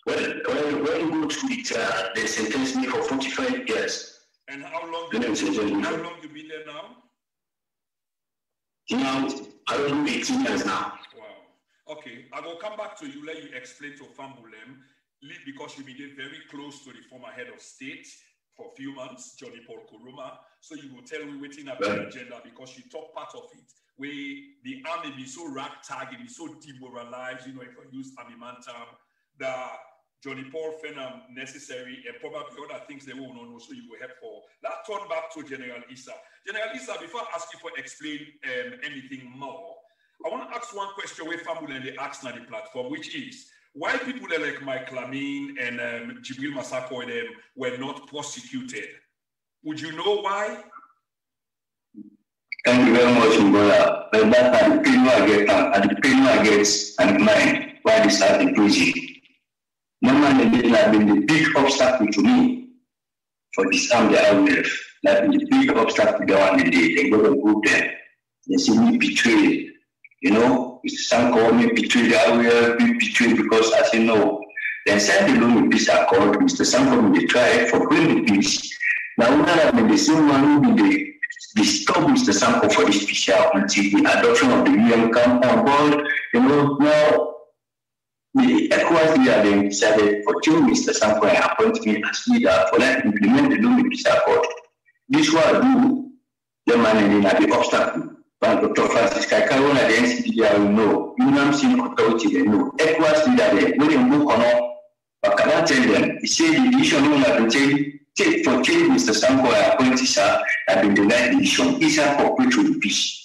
Well, when you go to it, they sentenced me for 45 years. And how long you been there now? Now, I don't do 18 years now. Wow. Okay, I will come back to you, let you explain to Fambulem, because you've been very close to the former head of state for a few months, Johnny Paul Kuruma. So you will tell me waiting up the agenda, because you talk part of it, where the army be so ragtag, it be so demoralized, you know, if I use army man term, that Johnny Paul Fenam necessary, and probably other things they will not know, so you will help for. Let's turn back to General Issa. General Issa, before I ask you for explain anything more, I want to ask one question where Fambul and they asked on the platform, which is, why people like Mike Lamin and Jibril Masako and them were not prosecuted? Would you know why? Thank you very much, brother. But that the pain I get and mine why they start in prison. Normally, they have been the big obstacle to me for this army RUF. That been the big obstacle the one day. They go to group there. They see me betrayed. You know, Mr. Sanko me betrayed the RUF, be betrayed because I say no. Then signed the Leone peace accord. Mr. Sanko they try for bringing the peace. Now, we have been the same one who they stop Mr. Sanko for this peace until the adoption of the UN come on board. You know, now. The ECOWAS leader then decided for two Mr. Sanko and appoint me as leader for that implement the Leone peace accord. This will do the man and then the obstacle. But Dr. Francis Kallon at the NCDA will know. Union Seen Authority they know. ECOWAS leader there, when they move on, but cannot tell them. He said the decision will have to take for change Mr. Sanko and appoint Issa have been denied the decision. Issa cooperate with the peace.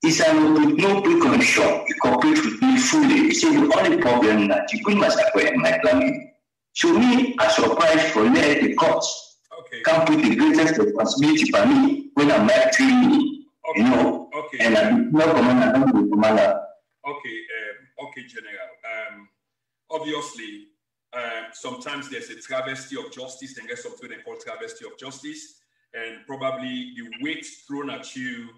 Issa no precondition. He cooperate with me fully. He said the only problem that you couldn't massacre in my planning. So me, I surprised for let the courts can't put the greatest responsibility for me when I'm not training. You know, and I'm not commander, I'm not the commander. Okay, General. Obviously, sometimes there's a travesty of justice, and there's something they call travesty of justice, and probably the weight thrown at you,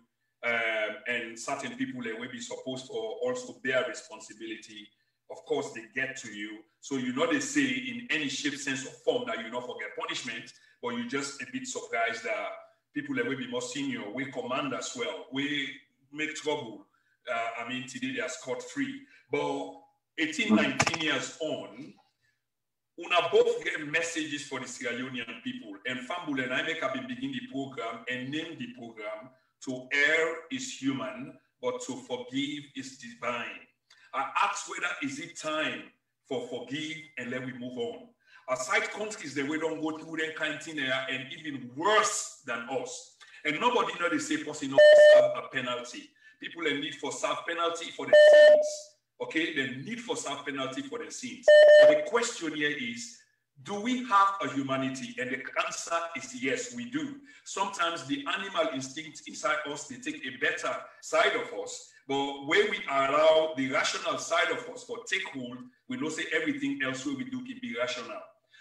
and certain people that will be supposed to also bear responsibility. Of course, they get to you. So you know they say in any shape, sense, or form that you not forget punishment, but you just a bit surprised that people that will be more senior, we command as well, we make trouble. I mean, today they are scot-free. But 18, 19 years on, una both get messages for the Sierra Leonean people. And Fambul and I have been begin the program and name the program to err is human, but to forgive is divine. I ask whether is it time for forgive and let we move on. Aside countries that we don't go through that kind of thing and even worse than us. And nobody know they say person not serve a penalty. People in need for self penalty for the sins. Okay, the need for self penalty for the sins. But the question here is, do we have a humanity? And the answer is yes, we do. Sometimes the animal instinct inside us, they take a better side of us. But when we allow the rational side of us for take hold, we don't say everything else we do can be rational.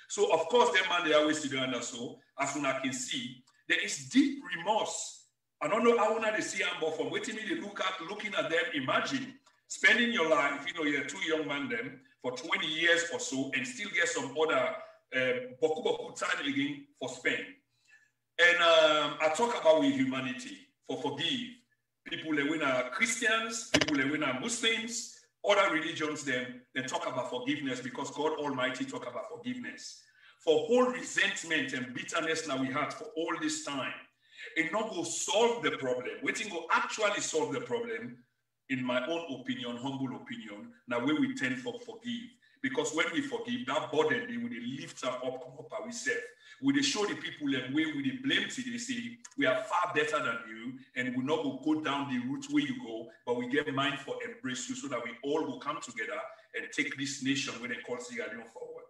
So of course, that man, they always do that. So as one can see, there is deep remorse. I don't know how they see them, but from waiting me, they looking at them, imagine spending your life, you know, you're two young men then for 20 years or so and still get some other boku time again for spend. And I talk about with humanity, for forgive. People that are Christians, people that are Muslims, other religions, then talk about forgiveness because God Almighty talk about forgiveness. For whole resentment and bitterness now we had for all this time, it not go solve the problem. Waiting go actually solve the problem. in my own opinion, humble opinion, now where we tend to forgive. Because when we forgive, that burden, they will lift her up, come up ourselves. We they show the people and where we they blame to, they say, we are far better than you, and we not will go down the route where you go, but we get mind for embrace you so that we all will come together and take this nation when they call Sierra Leone forward.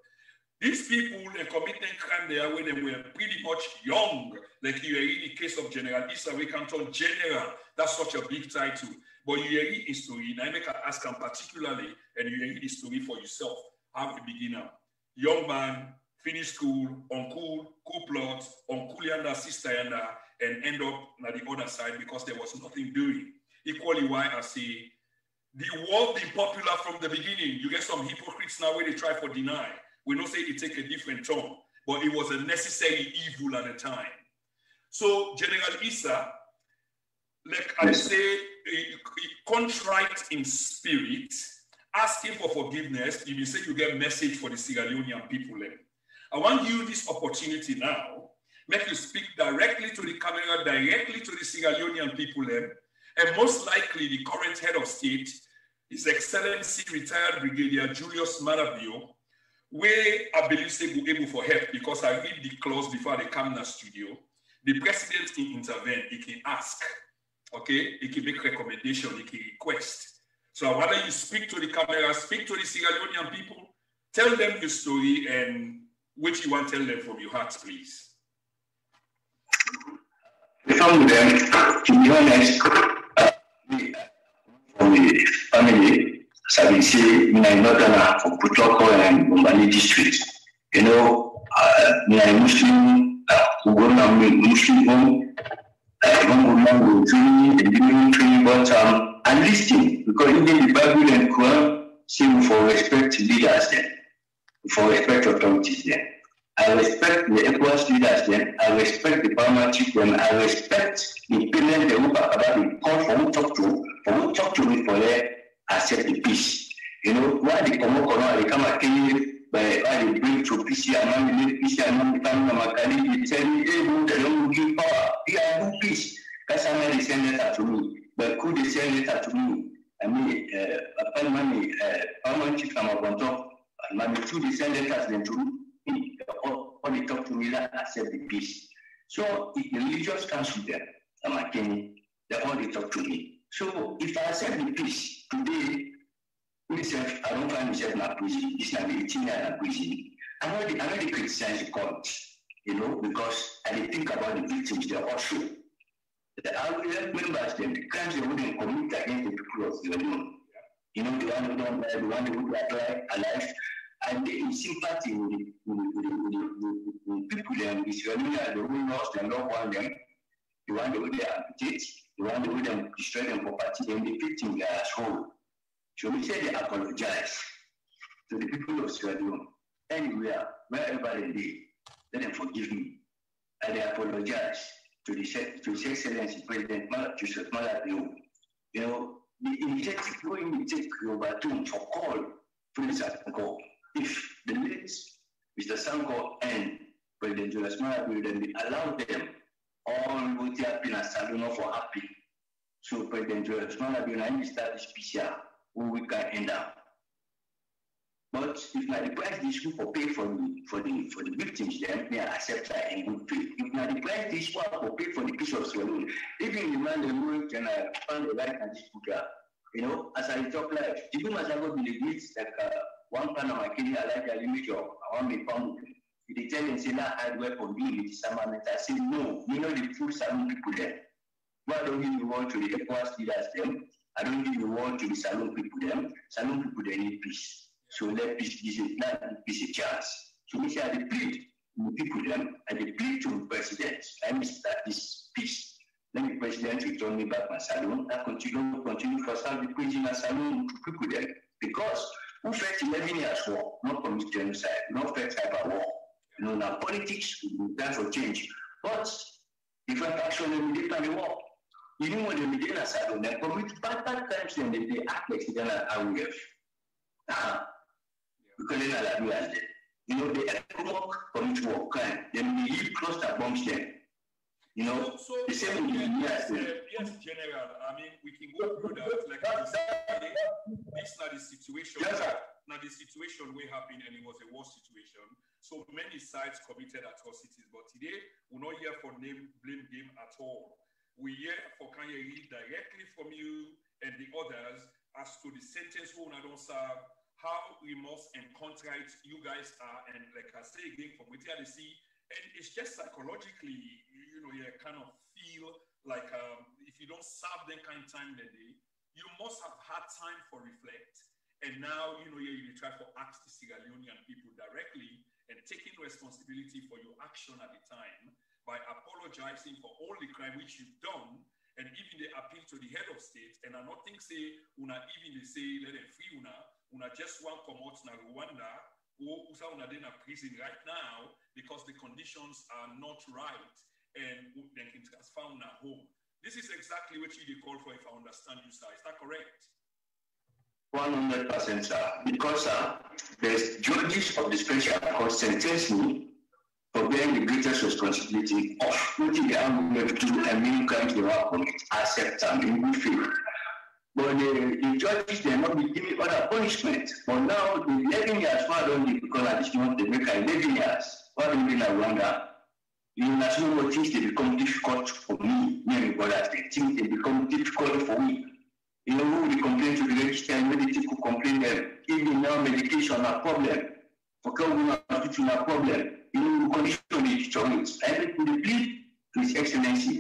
These people, they committing crime there when they were pretty much young, like you read the case of General Issa, we can talk general, that's such a big title. But you read his story, and I make a ask him particularly, and you read the story for yourself. Have a beginner. Young man, finish school, uncool, cool plot, uncool yanda, sister yanda, and end up on the other side because there was nothing doing. Equally why I say, the war being popular from the beginning, you get some hypocrites now where they try for deny. We don't say it take a different tone, but it was a necessary evil at the time. So General Issa, like I say, contrite in spirit, asking for forgiveness. If you say you get a message for the Sierra Leonean people, I want you this opportunity now, make you speak directly to the camera, directly to the Sierra Leonean people, and most likely the current head of state, His Excellency retired Brigadier Julius Marabio, where I believe they will be able for help because I read the clause before they come in the studio. The president can intervene, he can ask, okay? He can make recommendation, he can request. So whether you speak to the camera, speak to the Sierra Leonean people, tell them your story and what you want to tell them from your heart, please. From them, to be honest, from the family, so we say, in northern for Kutoko and Bombali district, you know, I'm Muslim, Muslim home, I'm training, but I'm listening because even the Bible and Quran say for respect leaders then, for respect authorities then. I respect the ECOWAS leaders then, I respect the Burma chief then, I respect the parents who are about the call for who talk to me for their accept the peace. You know, why they come up, they come at you, by why they bring to peace among the family, they tell me, hey, they don't give power, they are no peace. That's how they send letter to me. But could they send letter to me? I mean, upon money, how much you come up on top, and maybe two they send letters then to me, or they talk to me that accept the peace. So if the religious council there, they all they talk to me. So if I accept the peace today, myself, I don't find myself in a prison. This is not the 18-year prison. I know they criticize the court, you know, because I think about the victims there also. The RUF members, the crimes they wouldn't commit against the people of Sierra Leone. You know, the one who don't die, the one who are alive, and they in sympathy with the people there, the Sierra Leone, the who lost and loved one them, the one who they amputate, the one who they destroy their property, and the victim they are whole. So we say they apologize to the people of Sierra Leone, anywhere, wherever they live, let them forgive me. And they apologize to His Excellency President Joseph Malabio. You know, the initiative going to take over for call Prince Sanko. If the late Mr. Sanko and President Julius Malabio, then they allow them all would have been a salon for happy. So President Julius Malabio and start this PCR. We can end up. But if not the price this for pay for the victims, then they accept that and good pay. If not the price this for pay for the piece of Sierra, even the man the work and I found the right and this program, you know, as I talk life, even as I go to the beats like one kind of my kid, I like a limit of I want me pound. If they tell them say that hard work for me with some I say no, you know the full salon people there. Why don't you want to the ECOWAS leaders them? I don't give you word to the salon people them. Salon people they need peace. So let peace give peace a chance. So we say I plead with people them and they plead to the president. Let me start this peace. Let the president return me back my salon. I continue for start the prisoner salon to people them. Because who fought 11 years war, not commit genocide, not fight cyber war. You know, now politics will be done for change. But different action will be done the war. You know when they begin a salon, they commit bad crimes and they act like they're not RUF. Because they're not RUF. You know, they commit war crime, then they use cluster bombs them. You know, so the same yes, General. I mean, we can go through that. Like I said, this is not the situation. Yes, sir. Now the situation will happen, and it was a war situation. So many sides committed atrocities, but today we're not here for blame game at all. We're here for can you read directly from you and the others as to the sentence who don't serve, how remorse and contrite you guys are, and like I say again, from within the sea, and it's just psychologically, you know, you kind of feel like if you don't serve them kind of time that day, you must have had time for reflect. And now, you know, you try to ask the Sierra Leonean people directly and taking responsibility for your action at the time by apologizing for all the crime which you've done, and even they appeal to the head of state, and I not think say, una even they say, let them free una just want to come out to Rwanda, or una in a prison right now, because the conditions are not right, and they can transfer una home. This is exactly what you call for, if I understand you, sir. Is that correct? 100%, sir. Because the judges of the special court sentenced me for bearing the greatest responsibility of putting the army to a main crime they were committed, accept and in good faith. But the judges, they are not be giving other punishment. But now, the 11 years, why don't they, because at this moment, they make 11 years. Why don't they like Rwanda? The national things, they become difficult for me, many brothers, they think they become difficult for me. You know, who will complain to the register and medical could complain them. Even now, medication a problem. For COVID, a problem. You know, condition the choice. I will plead to His Excellency.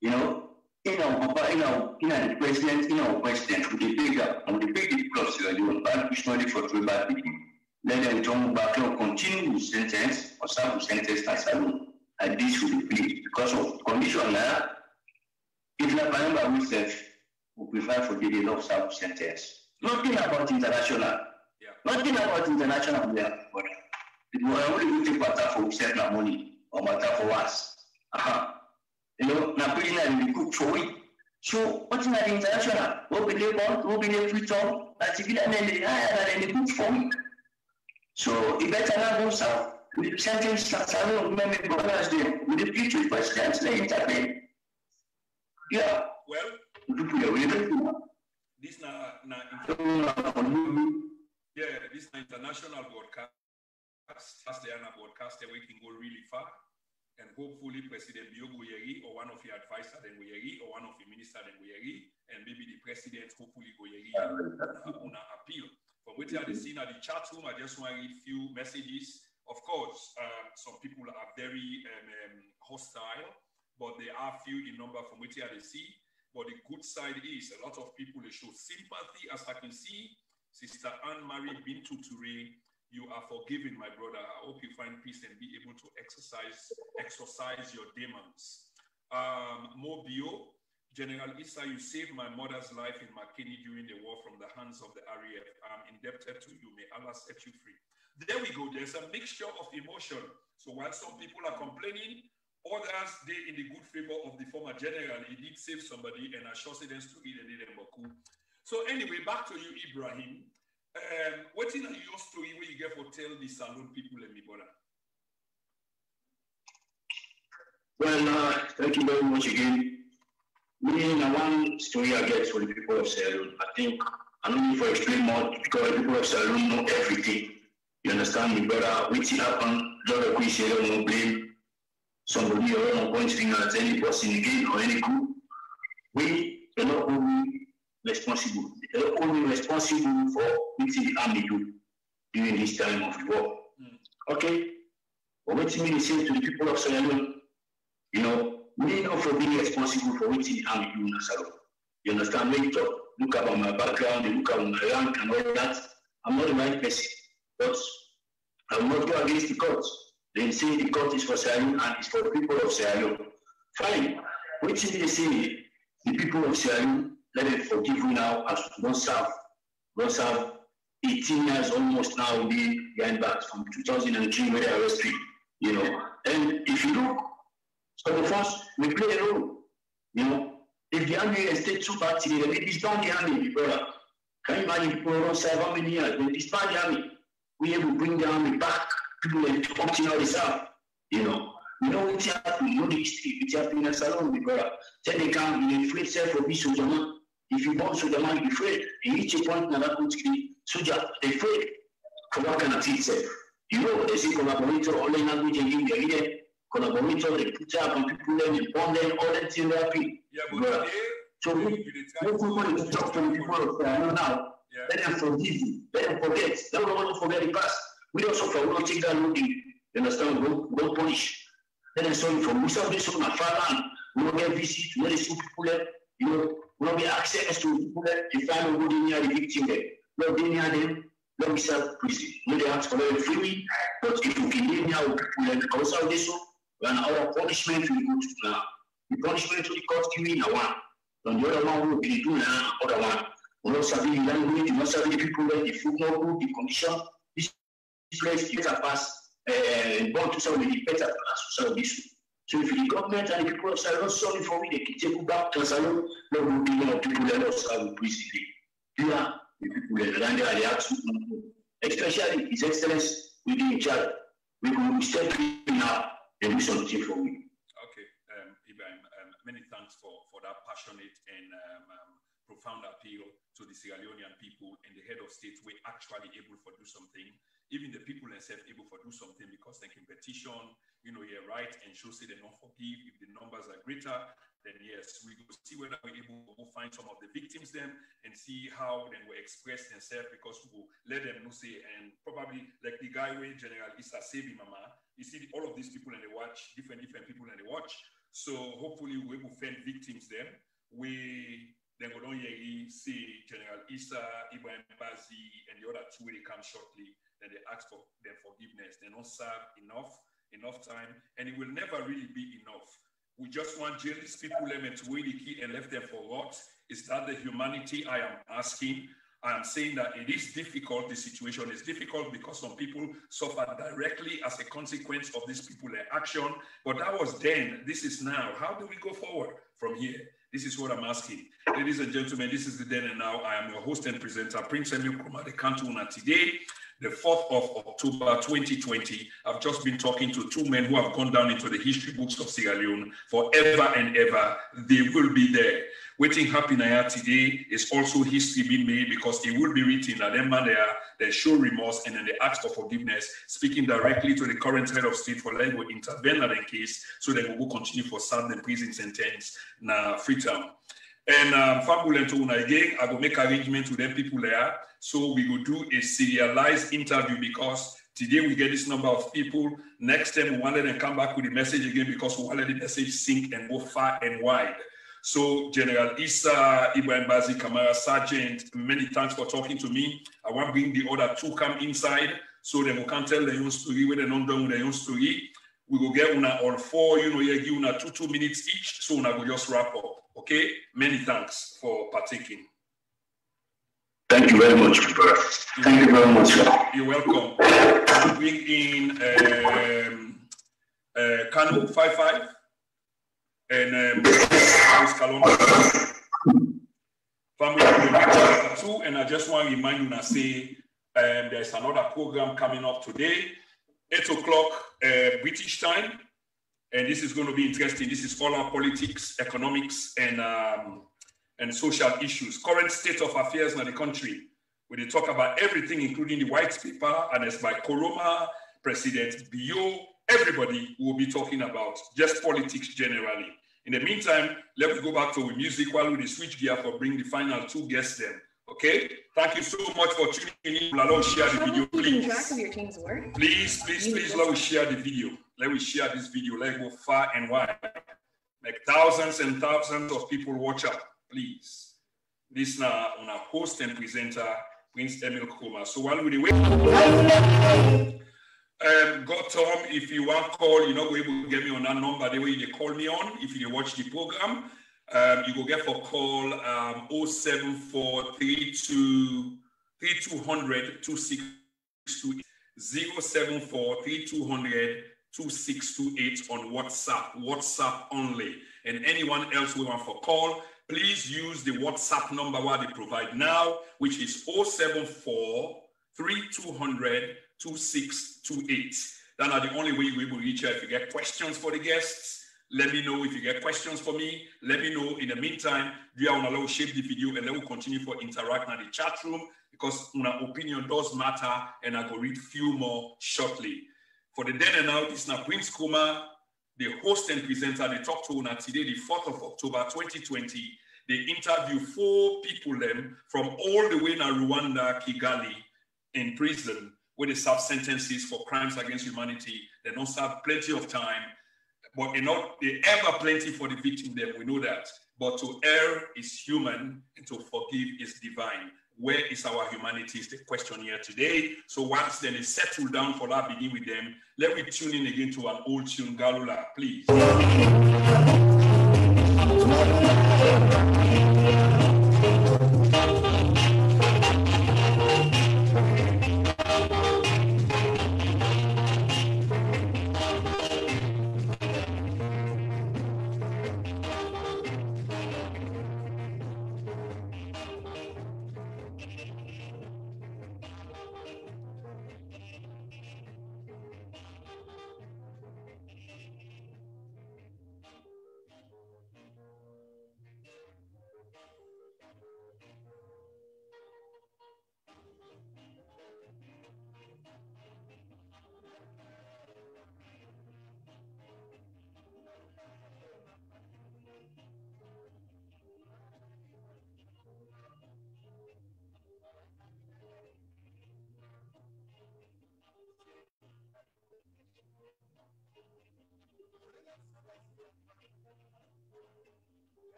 You know, in our president, with the big up, and the big people of Sierra Leone, bad missionary for three bad people. Let them turn back and continue with sentence or serve with sentence as alone. And this will be plead because of condition now. If not, remember we said, we prefer for the law of serve sentence. Nothing about international. Yeah. Nothing about international. Yeah. The only take matter for himself na money or matter for us. You know, na prisoner will cook for it. So what is the international? What will they want? What will they freedom? Na civilian and they cook for it. So it better not go south. With the sentence that I don't remember brothers there. With the future presidents, they intervene. Yeah. Well, this this international broadcast. That's the broadcast we can go really far, and hopefully President Biogo Yeri or one of your advisors then Yeri or one of your ministers then Yeri, and maybe the president hopefully go Yeri on appeal. From what I seen at the chat room, I just want to read a few messages. Of course, some people are very hostile, but there are few in number from what I see. But the good side is a lot of people they show sympathy, as I can see. Sister Anne-Marie Bintu Touré, you are forgiven, my brother. I hope you find peace and be able to exorcise your demons. Mobio, General Issa, you saved my mother's life in Makeni during the war from the hands of the RUF. I'm indebted to you. May Allah set you free. There we go. There's a mixture of emotion. So while some people are complaining, others, they in the good favor of the former general, he did save somebody and assures them to eat and eat them. So anyway, back to you, Ibrahim. What is your story where you get for tell the Salon people and me, brother? Well, thank you very much again. Me, one story I get for the people of Sierra, I think I don't need for explain more because the people of Sierra know everything. You understand me, brother? Which happened, a lot of questions, no blame somebody or no point finger at any person again or any group. We are not only responsible. They are only responsible for what the army do during this time of the war. Okay? But what you mean to say to the people of Sierra Leone, you know, we not for being responsible for what the army do in Nassau. You understand me? Look about my background, look at my rank and all that. I'm not the right person. But I will not go against the court. They say the court is for Sierra Leone and it's for the people of Sierra Leone. Fine. What they say, the people of Sierra Leone, let them forgive you now as don't serve 18 years almost now behind back from 2003 when they arrested me, you know. And if you look, some of us, we play a role, you know. If the army has stayed too bad today, they disband the army, brother. Can you imagine people don't serve how many years? They disband the army. We have to bring the army back. People are opting out this out, you know. You know what happened? You know the history. It happened in Salon, the brother. Then they come, you afraid self for this soldier man. If you born soldier man, you afraid. And you reach a point in that country, soldier, they afraid. For what kind of thing, self? You know, they say collaborator, all the language and you here. Collaborator, they put up on people, they bond them, all that thing happy. Yeah, but so we to talk to the people of now. Let them forgive you. Let them forget. They don't want to forget the past. We don't suffer. We don't take that looking. You understand? Don't punish. Let them sorry for. We saw this on our fatherland. We don't get visit. We don't see people there. You know, we don't get access to people there. If I don't go near the victim there, not near them. Let me serve prison. No, they ask for them free. But if you can live near people there, also this one, our punishment will go to now. The punishment to the court giving a one. On the other one, we will do now. Other one. We don't serve the language. We don't serve the people there. The food not good. The condition. This place better pass. Born to serve the better pass to serve this. So if the government and the people of Salon sorry for me, they can take back to Salon. There will be people that don't serve prison. Yeah. The people that are there, especially His Excellency, we be in charge. We will step in now and do something for me. Okay, Ibrahim, many thanks for that passionate and profound appeal to the Sierra Leonean people, and the head of state were actually able to do something. Even the people themselves able to do something because they can petition, you know, you're right, and show say they don't forgive. If the numbers are greater, then yes, we will see whether we're able to find some of the victims then and see how they will express themselves, because we will let them know, say, and probably like the guy with General Issa Sesay Mama, you see all of these people and they watch, different people and they watch. So hopefully we will find victims then. We then go down here, see General Issa, Ibrahim Bazzy, and the other two, they come shortly. Then they ask for their forgiveness. They don't serve enough time, and it will never really be enough. We just want jail these people to really key and left them for what? Is that the humanity I am asking? I am saying that it is difficult. The situation is difficult because some people suffer directly as a consequence of these people's action. But that was then. This is now. How do we go forward from here? This is what I'm asking. Ladies and gentlemen, this is the then and now. I am your host and presenter, Prince Emil Kumade Kantuna. Today, the 4th of October, 2020, I've just been talking to two men who have gone down into the history books of Sierra Leone forever and ever. They will be there. Waiting Happy Naya today is also history being made, because it will be written that them man they show remorse and then they ask for forgiveness, speaking directly to the current head of state for them will intervene in the case, so they will continue for serving the prison sentence na free term. And again, I will make arrangements with them people there. So we will do a serialized interview, because today we get this number of people. Next time we want them to come back with the message again, because we want the message sink and go far and wide. So General Issa, Ibrahim Bazzy Kamara, Sergeant, many thanks for talking to me. I want to bring the other two come inside so they can tell their own story when they're not done with their own story. We will get una all four, you know, give una 2 minutes each, so una will just wrap up. Okay? Many thanks for partaking. Thank you very much, brother. Thank you very much, sir. You're welcome. I'll bring in Kanu 55 and Kallon. Family chapter 2, and I just want to remind you now, say there's another program coming up today, 8 o'clock British time, and this is going to be interesting. This is all our politics, economics, and social issues, current state of affairs in the country, where they talk about everything, including the white paper, and it's by Koroma, President Bio, everybody will be talking about just politics generally. In the meantime, let me go back to music while we switch gear for bring the final two guests then. Okay? Thank you so much for tuning in. Let us share the video, please. Track of your team's work? Please, let us share the video. Let me share this video. Let it go far and wide. Make thousands and thousands of people watch out, please. This now on our host and presenter, Prince Emil Kuma. So while we wait, God Tom, if you want to call, you're not going to get me on that number the way you call me on. If you watch the program, you go get for call 07432002628 07432002628 on WhatsApp only. And anyone else who want for call, please use the WhatsApp number what they provide now, which is 07432002628. That's not the only way you're able to reach out. If you get questions for the guests, let me know. If you get questions for me, let me know. In the meantime, we are going to shape the video and then we'll continue for interact in the chat room because my opinion does matter and I will read few more shortly. For the then and now, this is Prince Kuma, the host and presenter. They talk to una today, the 4th of October, 2020. They interview 4 people from all the way in Rwanda, Kigali, in prison, where they serve sentences for crimes against humanity. They don't serve plenty of time. But they ever plenty for the victim them, we know that. But to err is human and to forgive is divine. Where is our humanity is the question here today. So once then is settled down for that, begin with them. Let me tune in again to an old tune, Galula, please.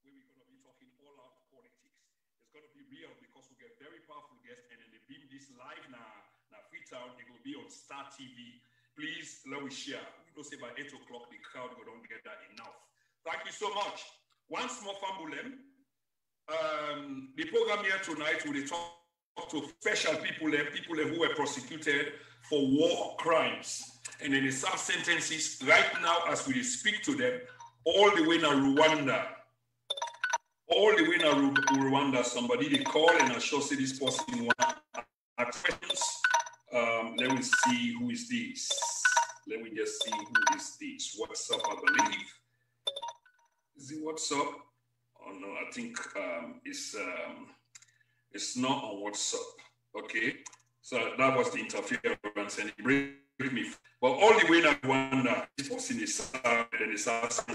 Where we're going to be talking all out politics. It's going to be real because we get very powerful guests and then they beam this live now Freetown. It will be on Star TV. Please, let me share. We don't say by 8 o'clock, the crowd will don't get that enough. Thank you so much. Once more, Fambulem. The program here tonight will talk to special people who were prosecuted for war crimes. And then they serve sentences right now as we speak to them all the way in Rwanda. all the way in Rwanda, somebody they call and I sure see this person want questions. Let me see who is this. Let me just see who is this. What's up, I believe. Is it what's up? Oh no, I think it's not on WhatsApp. Okay, so that was the interference and it break me. But all the way in Rwanda, this was in the south and the south.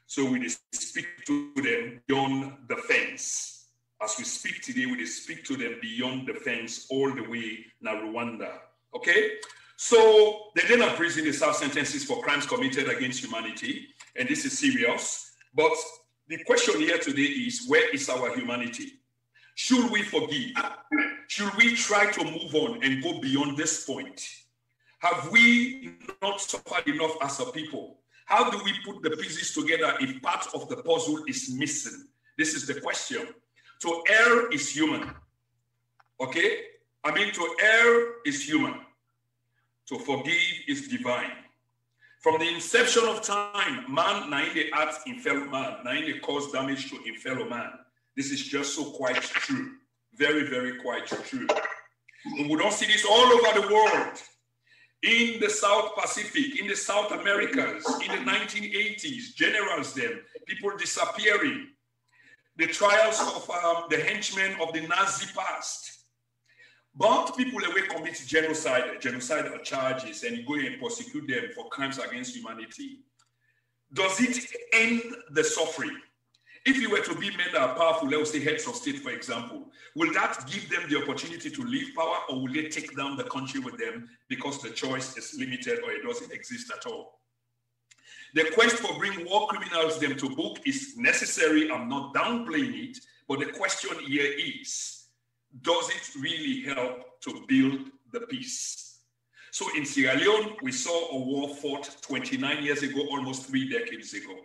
So we speak to them beyond the fence. As we speak today, we speak to them beyond the fence, all the way in Rwanda. Okay? So they did not prison, they serve sentences for crimes committed against humanity, and this is serious. But the question here today is, where is our humanity? Should we forgive? Should we try to move on and go beyond this point? Have we not suffered enough as a people? How do we put the pieces together if part of the puzzle is missing? This is the question. To err is human. Okay? I mean, to err is human. To forgive is divine. From the inception of time, man naide act in fellow man, naide cause damage to in fellow man. This is just so quite true. Very, very quite true. And we don't see this all over the world. In the South Pacific, in the South Americas, in the 1980s, generals them, people disappearing. The trials of the henchmen of the Nazi past. But people away commit genocidal charges, and you go and prosecute them for crimes against humanity. Does it end the suffering? If you were to be men that are powerful, let us say heads of state, for example, will that give them the opportunity to leave power, or will they take down the country with them because the choice is limited or it doesn't exist at all? The quest for bringing war criminals them to book is necessary. I'm not downplaying it, but the question here is, does it really help to build the peace? So in Sierra Leone, we saw a war fought 29 years ago, almost 3 decades ago.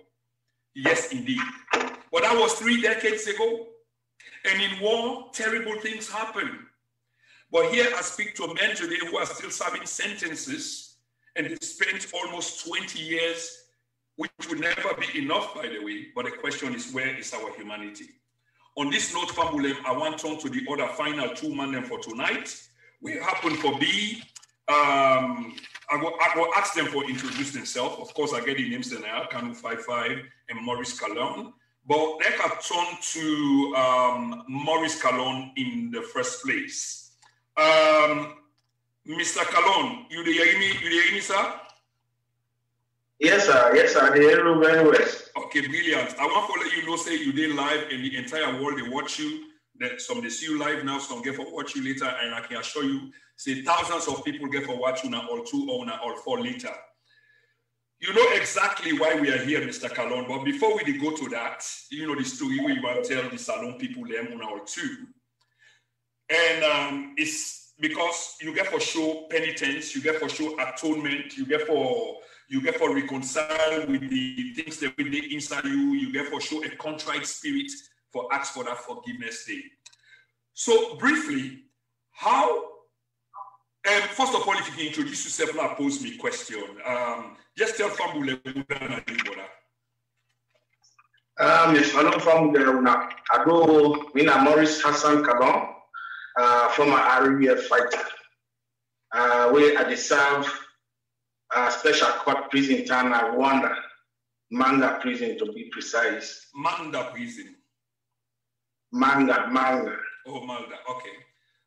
Yes, indeed. But that was 3 decades ago. And in war, terrible things happen. But here I speak to men today who are still serving sentences, and they spent almost 20 years, which would never be enough, by the way. But the question is, where is our humanity? On this note, Fambulem, I want to turn to the other final 2 men for tonight. We happen for B. I will ask them for introduce themselves. Of course, I get the names now, Kanu 55 and Maurice Kallon. But let us turn to Maurice Kallon in the first place. Mr. Kallon, you hear me, sir? Yes, sir. Yes, sir. I hear you very well. Okay, brilliant. I want to let you know, say you did live and the entire world, they watch you. That some they see you live now, some get for watch you later, and I can assure you, say thousands of people get for watch you now, or 2 or now, or 4 later. You know exactly why we are here, Mr. Kallon, but before we go to that, you know the story where you want to tell the Salon people them on our 2. And it's because you get for show penitence, you get for show atonement, you get for reconcile with the things that we did inside you, you get for show a contrite spirit for ask for that forgiveness day. So briefly, how, first of all, if you can introduce yourself, now pose me a question. Just tell Fambule Yes, hello Fambule. I go in a Maurice Hassan Kallon, former RUF fighter. We are the serve special court prison in Rwanda, Manga prison to be precise. Manga prison. Manga. Oh, Manga. Okay.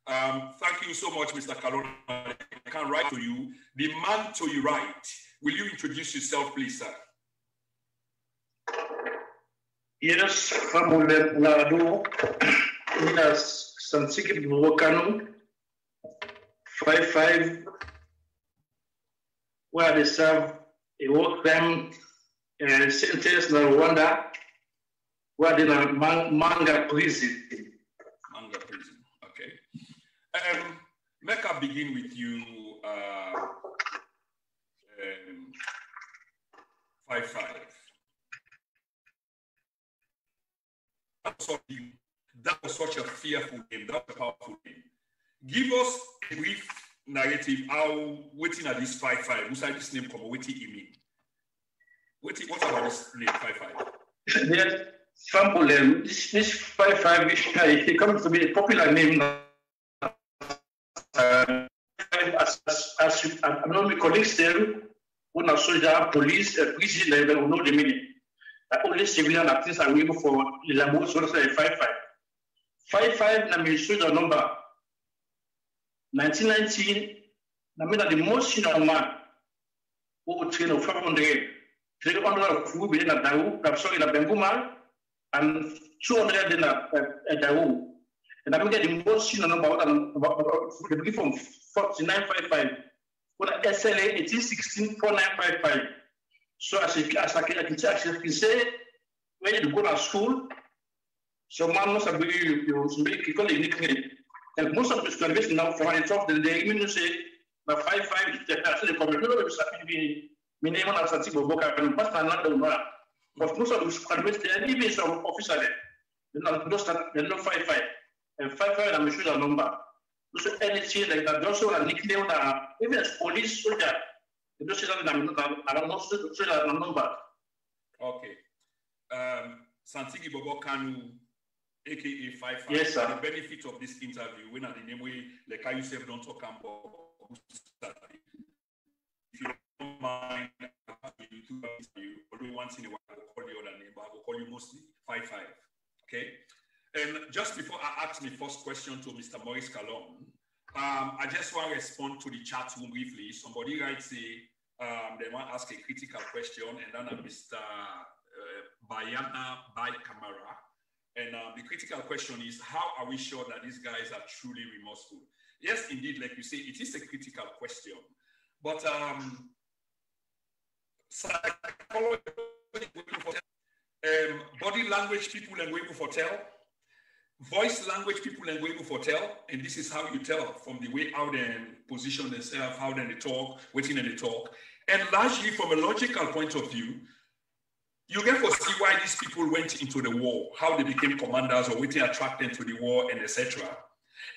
Thank you so much, Mr. Kallon. I can write to you. The man to your right. Will you introduce yourself, please, sir? Yes, Famule Nadu. Yes, Santigie Borbor Kanu. 55. Where they serve a war crime sentence in Rwanda, where they are Manga prison. Manga prison, okay. Make I begin with you, 55. That was such a fearful name, that was a powerful name. Give us a brief narrative how waiting at this 55. Who's like this name come? What do you mean? What about this name 55? Yes, Fambolem, this 55, it comes to be a popular name. As I'm not my colleagues there, when I soldier, police, prison level, know the meaning. Only civilian actors are able for the Lambo, so that's 55. 55, na me soldier number. 1919, na me the most senior man who train of 500. 300 of who be in a Dawu, sorry, in a Benguma, and 200 in a Dawu. And I'm getting the most senior number from 4955. When SLA, it is 164955. So as I can say, when you go to school, so man must have been you make it nickname. And most of the students now for the top, they even say, but 55 is the community. My name is Santigie Borbor Kanu, but I'm not the one. But most of the students, they even some officer there. They know 55. And 55, I'm sure the number. So anything like that, also a nickname, even as police soldier, they don't say that I'm not sure the number. Okay. Santigie Borbor Kanu, aka 55. Yes, sir. The benefit of this interview, when at the name way, like I yourself don't talk about. If you don't mind, you only once in a while, I will call you other name, but I will call you mostly 55. Okay. And just before I ask my first question to Mr. Kallon, I just want to respond to the chat room briefly. Somebody writes they want to ask a critical question, and then Mr. Ibrahim Bazzy Kamara. And the critical question is, how are we sure that these guys are truly remorseful? Yes, indeed, like you say, it is a critical question. But psychology, body language people and way for tell. Voice language people and way for tell, and this is how you tell from the way how they position themselves, how they talk, waiting and they talk. And largely from a logical point of view, you get to see why these people went into the war, how they became commanders or what attracted them to the war, and etc.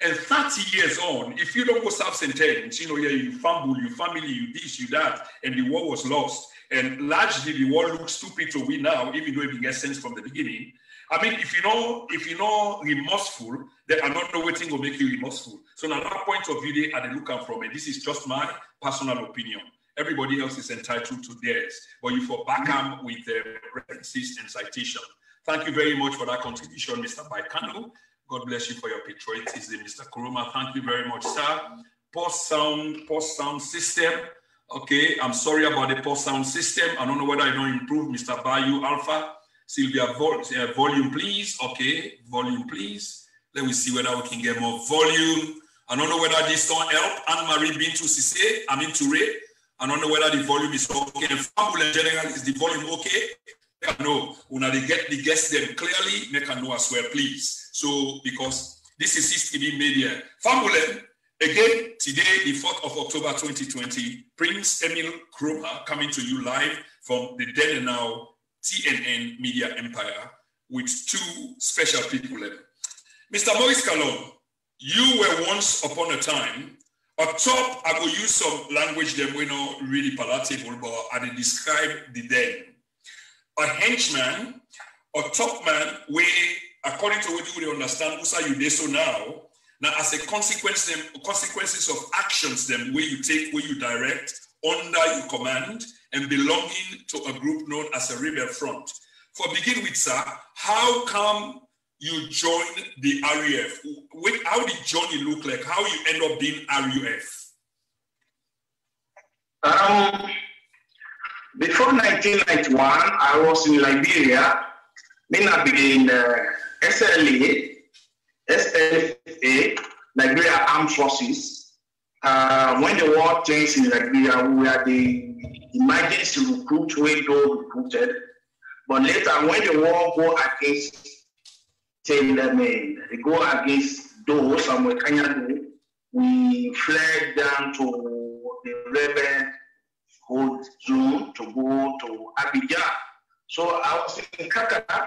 And 30 years on, if you don't go self-sentence, you fumble, you family, you this, you that, and the war was lost. And largely the war looks stupid to we now, even though it makes sense from the beginning. I mean, if you know remorseful, then I don't know what thing will make you remorseful. So now that point of view, they are the looking from it. This is just my personal opinion. Everybody else is entitled to theirs, but you for back them with references and citation. Thank you very much for that contribution, Mr. Kanu. God bless you for your patriotism, Mr. Kuruma. Thank you very much, sir. Post sound system. Okay, I'm sorry about the post sound system. I don't know whether I don't improve, Mr. Bayou Alpha. Sylvia, volume, please. Okay, volume, please. Let me see whether we can get more volume. I don't know whether this don't help. Anne-Marie Bintou Sise, I mean Touré. I don't know whether the volume is okay. And Fambul in general, is the volume okay? No, when they get the guests them clearly, make a know as well, please. So, because this is CCTV Media. Fambul, again, today, the 4th of October 2020, Prince Emil Kroma coming to you live from the then and now TNN Media Empire with two special people. Mr. Kallon, you were once upon a time, at top, I will use some language that we know really palatable, but I will describe the then. A henchman, a top man, where, according to what you would understand, Usa you so now as a consequence, consequences of actions them where you take, where you direct, under your command, and belonging to a group known as a rebel front. For begin with, sir, how come you joined the RUF? How did journey look like? How you end up being RUF? Before 1991, I was in Liberia. Then I began SLA, Liberia Armed Forces. When the war changed in Liberia, we were the emergency recruit where they recruited. But later, when the war go against they go against those we fled down to the rebel code zone to go to Abidjan. So I was in Kakata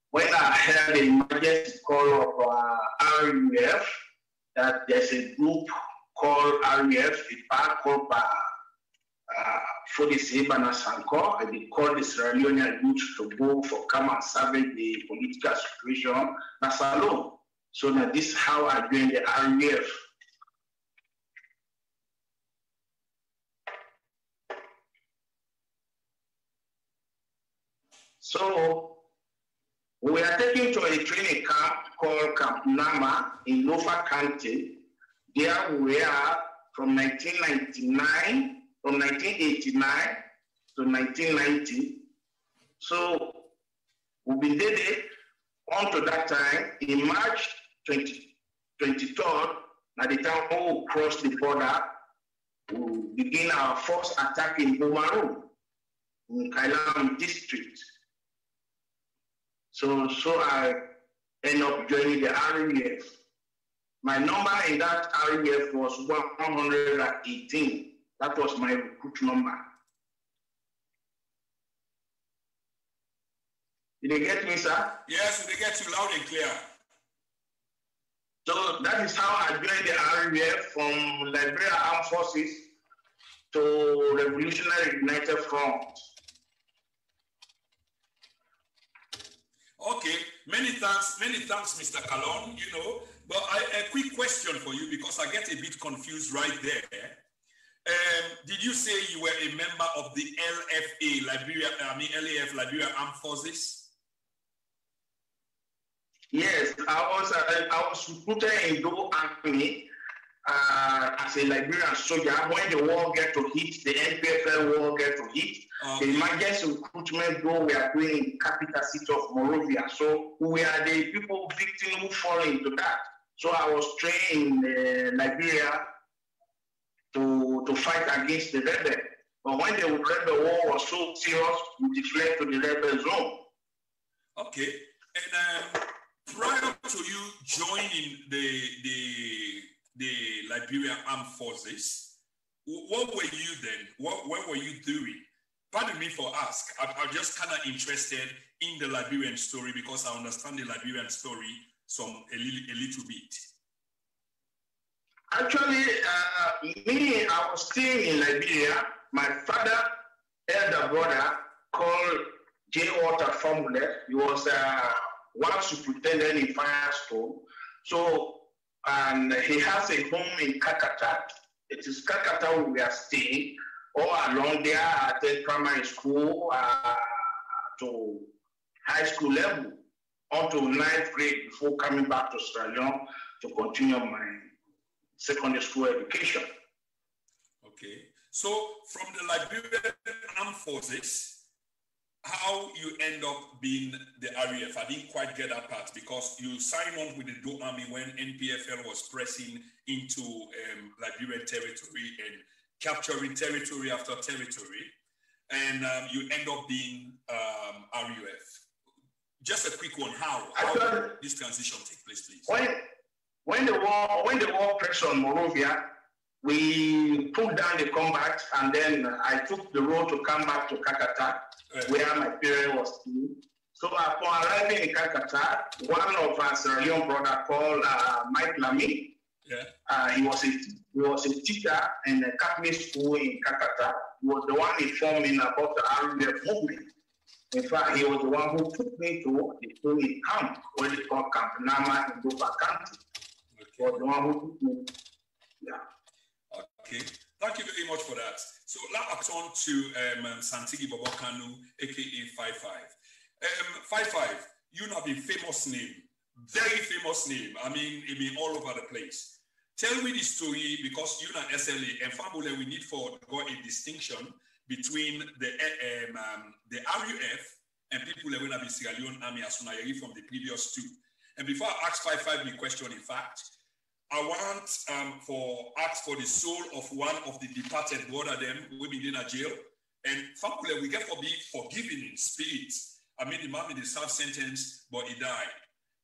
when I heard the emergency call of RUF that there's a group called RUF, a part called for the Sebana Sanko, and they called the Sierra Leone youth to go for come and salvage the political situation. That's alone. So now this is how I joined the RUF. So we are taken to a training camp called Camp Nama in Lofa County. There we are from 1989, from 1989 to 1990. So we've been there until that time. In March 23rd, at the time we crossed the border, we begin our first attack in Bomaru, in Kallon district. So I end up joining the RUF. My number in that RUF was 118. That was my recruit number. Did they get me, sir? Yes, they get you loud and clear. So that is how I joined the RUF from Liberia Armed Forces to Revolutionary United Front. Okay, many thanks, Mr. Kallon, you know, but a quick question for you because I get a bit confused right there. Did you say you were a member of the LFA, LAF, Liberia Armed Forces? Yes, I was recruited in the Army as a Liberian soldier. When the war get to hit, the NPFL war get to hit, the emergency recruitment go we are doing in capital city of Monrovia. So we are the people victims who fall into that. So I was trained in Liberia to fight against the rebel. But when the rebel war was so serious, we fled to the rebel zone. Okay, and prior to you joining the Liberian Armed Forces, what were you then? What were you doing? Pardon me for ask. I'm just kind of interested in the Liberian story because I understand the Liberian story a little bit. Actually, I was still in Liberia. My father, elder brother, called J. Walter Formula. He was one superintendent in Firestone. So, and he has a home in Kakata. It is Kakata where we are staying. All along there, I attended primary school to high school level until 9th grade before coming back to Sierra Leone to continue my secondary school education. Okay. So from the Liberian Armed Forces, how you end up being the RUF? I didn't quite get that part because you signed on with the Leone Army when NPFL was pressing into Liberian territory and capturing territory after territory, and you end up being RUF. Just a quick one, how did this transition take place, please? When the war pressed on Monrovia, we put down the combat, and then I took the road to come back to Kakata, where my parents was still. So upon arriving in Kakata, one of our Sierra Leone brother called Mike Lamy, he was a teacher in a Catholic school in Kakata. He was the one informing about the RUF movement. In fact, he was the one who took me to the training camp, what they call Camp Nama in Lofa County. He was the one who took me. Yeah. Okay. Thank you very much for that. So let's turn to Santigie Borbor Kanu, aka 55. 55, you have a famous name, very famous name. I mean, it been all over the place. Tell me the story because you know SLA and Fabule, we need for a distinction between the RUF and people that will have the Sierra Leone Army as soon as from the previous two. And before I ask 55 the question, in fact, I want ask for the soul of one of the departed brother them who been in a jail. And Fabule, we get for be forgiven in spirit. I mean, the man in the served sentence, but he died.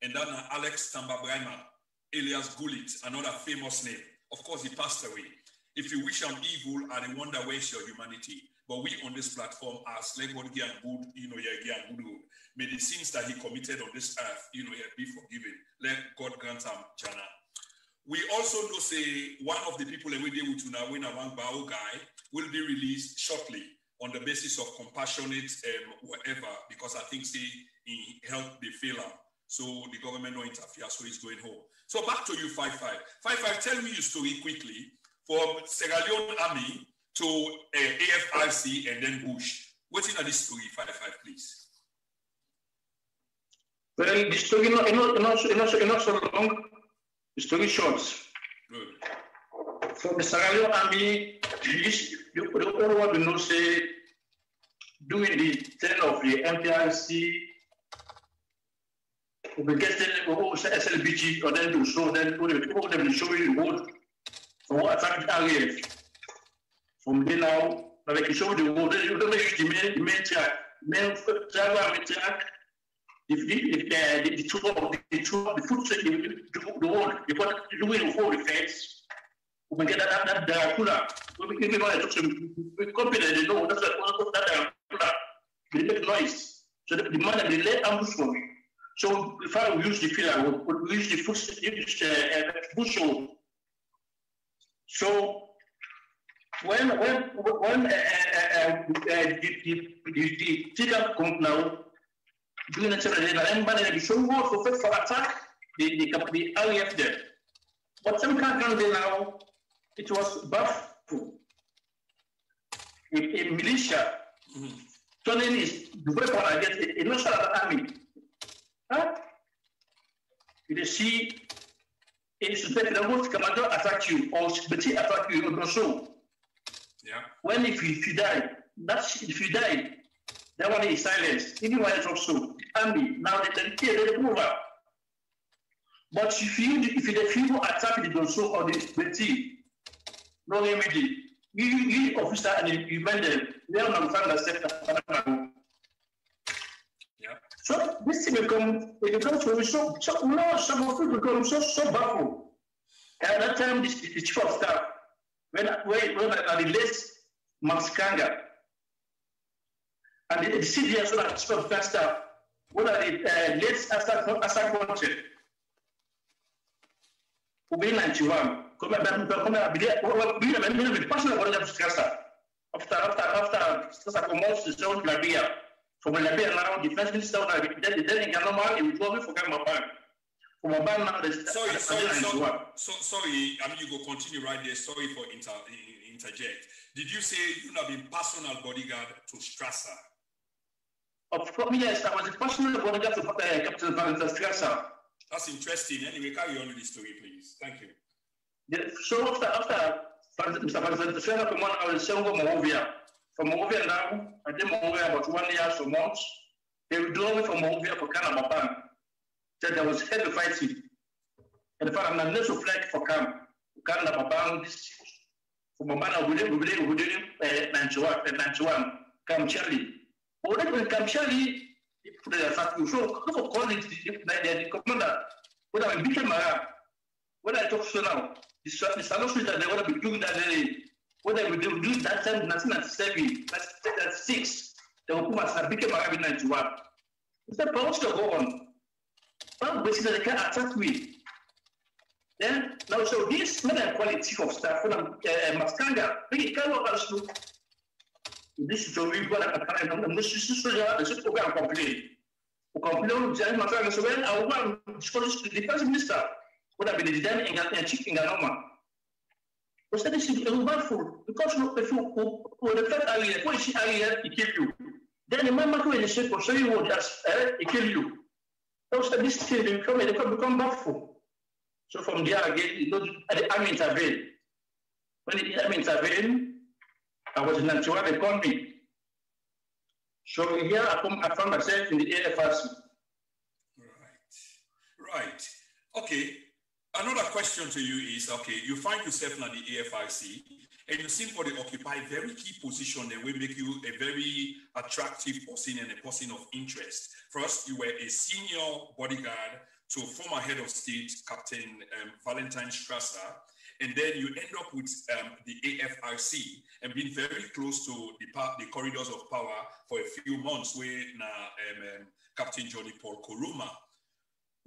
And then Alex Tamba Brima, Elias Gullit, another famous name. Of course, he passed away. If you wish him evil, and wonder where's your humanity. But we on this platform ask, let God give good, good. May the sins that he committed on this earth, be forgiven. Let God grant him Jana. We also know, say, one of the people that we deal with now, when a Bao guy, will be released shortly. on the basis of compassionate whatever, because I think he helped the failure. So the government no interfere, so he's going home. So back to you, 55. 55, tell me your story quickly from Sierra Leone Army to AFRC and then Bush. What's in this story, 55, please? Well, the story not so long. The story short. Good. From the Sierra Leone Army, the only one we know say during the turn of the MPRC, we get SLBG or then to show then we show you the road for what attacked RUF. From there now, like you show the road, you don't use the main track, main track. If the foot the road, you put the way of all the fence, we can get that Dracula. We can be confident they know that's what that Dracula. They make noise. So the man that they let ambush for me. So if I use the filler, we use the bush road. So when the tigger come now, during the time, show more for attack the RUF there. But some country now, it was baffled with a militia turning his weapon against a national army. Huh? You see, it's suspected that most commander attack you or Betty attack you or so. Yeah. When if you die, if you die, that one is silenced. Even when it's also army, now they move up. But if you attack the Donso or the Betty, no remedy. You officer and you mend them, they don't understand the yeah. So this thing becomes to be so no, some of it becomes so baffled. At that time, the chief of staff, when I released Max Kanga, and the CDS, so that chief of staff, when I released Asa Conte, who be 91, come and be personal about that after promotes the zone Labia. From Labia now, defense minister, then in Ganoma, it will be for Gamma. From a ban now, sorry, I mean, you go continue right there. Sorry for interject. Did you say you have been personal bodyguard to Strasser? Of course, yes, I was a personal bodyguard to Captain Valentine Strasser. That's interesting. Anyway, carry on with the story, please. Thank you. Yeah, so after Mr. Valentine Strasser, I was in Monrovia. From Monrovia now, I did Monrovia about 1 year, so months. They withdrew me from Monrovia for Canada. Said there was heavy fighting. And in fact, I'm not so flag for Canada. For Mabana, we did 91, Camp Charlie. Already Camp Charlie, put it aside. So, look call it the commander. When I became when I talk so now, the solution that they want to be doing that day. What they will do that time, 1997, that's 6, the Hukuma became Arabic 91. It's the power to go on. But basically, they can attack me. Then, now, so this man quality chief of staff, Maskanga, he can't also this is a real one. I'm this is program complain. Complain, Jerry Maskanga, so when I want to discuss the defense minister, would have been done in chief in Ganoma. But that is food because if you the first area, what is area, it kill you. Then the man who is sick for so you will just it kill you. Those statistics become baffled. So from there again, the army intervened. When the army intervened, I was in Antigua, they called me. So here I found myself in the AFRC. Right. Okay. Another question to you is, okay, you find yourself in the AFRC and you seem to occupy a very key position that will make you a very attractive person and a person of interest. First, you were a senior bodyguard to former head of state, Captain Valentine Strasser, and then you end up with the AFRC and being very close to the corridors of power for a few months where Captain Johnny Paul Kuruma.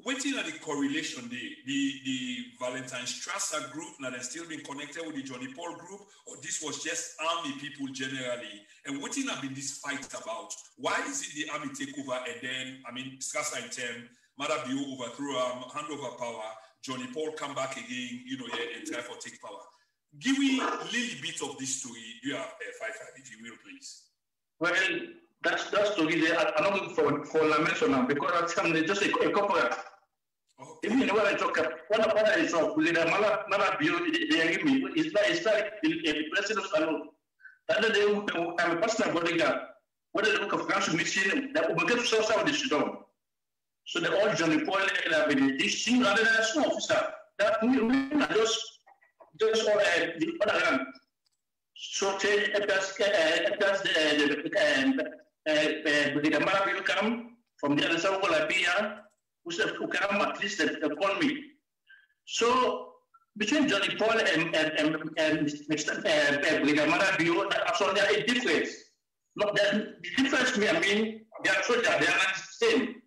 waiting at the correlation the Valentine Strasser group now they still been connected with the Johnny Paul group, or this was just army people generally? And what have been this fight about? Why is it the army take over and then, I mean, Strasser in term, Madabio overthrow, hand over power, Johnny Paul come back again, you know, and try for take power. Give me a little bit of this story. You have 5-5, if you will, please. Well, that story there, I'm not looking for lamentation now because I'm just a corporate. Even when I talk about what I saw, the build, they give me, it's like the president of Kallon. The other day, I'm a personal bodyguard. When they look at council mission, that will get to solve the shutdown. So the old Johnny Paul, this thing, rather than a small officer, that we are just all the other hand. So the Kamara will come from the other side of Labia, who come at least upon me. So between Johnny Paul and Mr. Brig Kamara, absolutely a difference. Not that the difference I mean they are soldiers, they are not the same.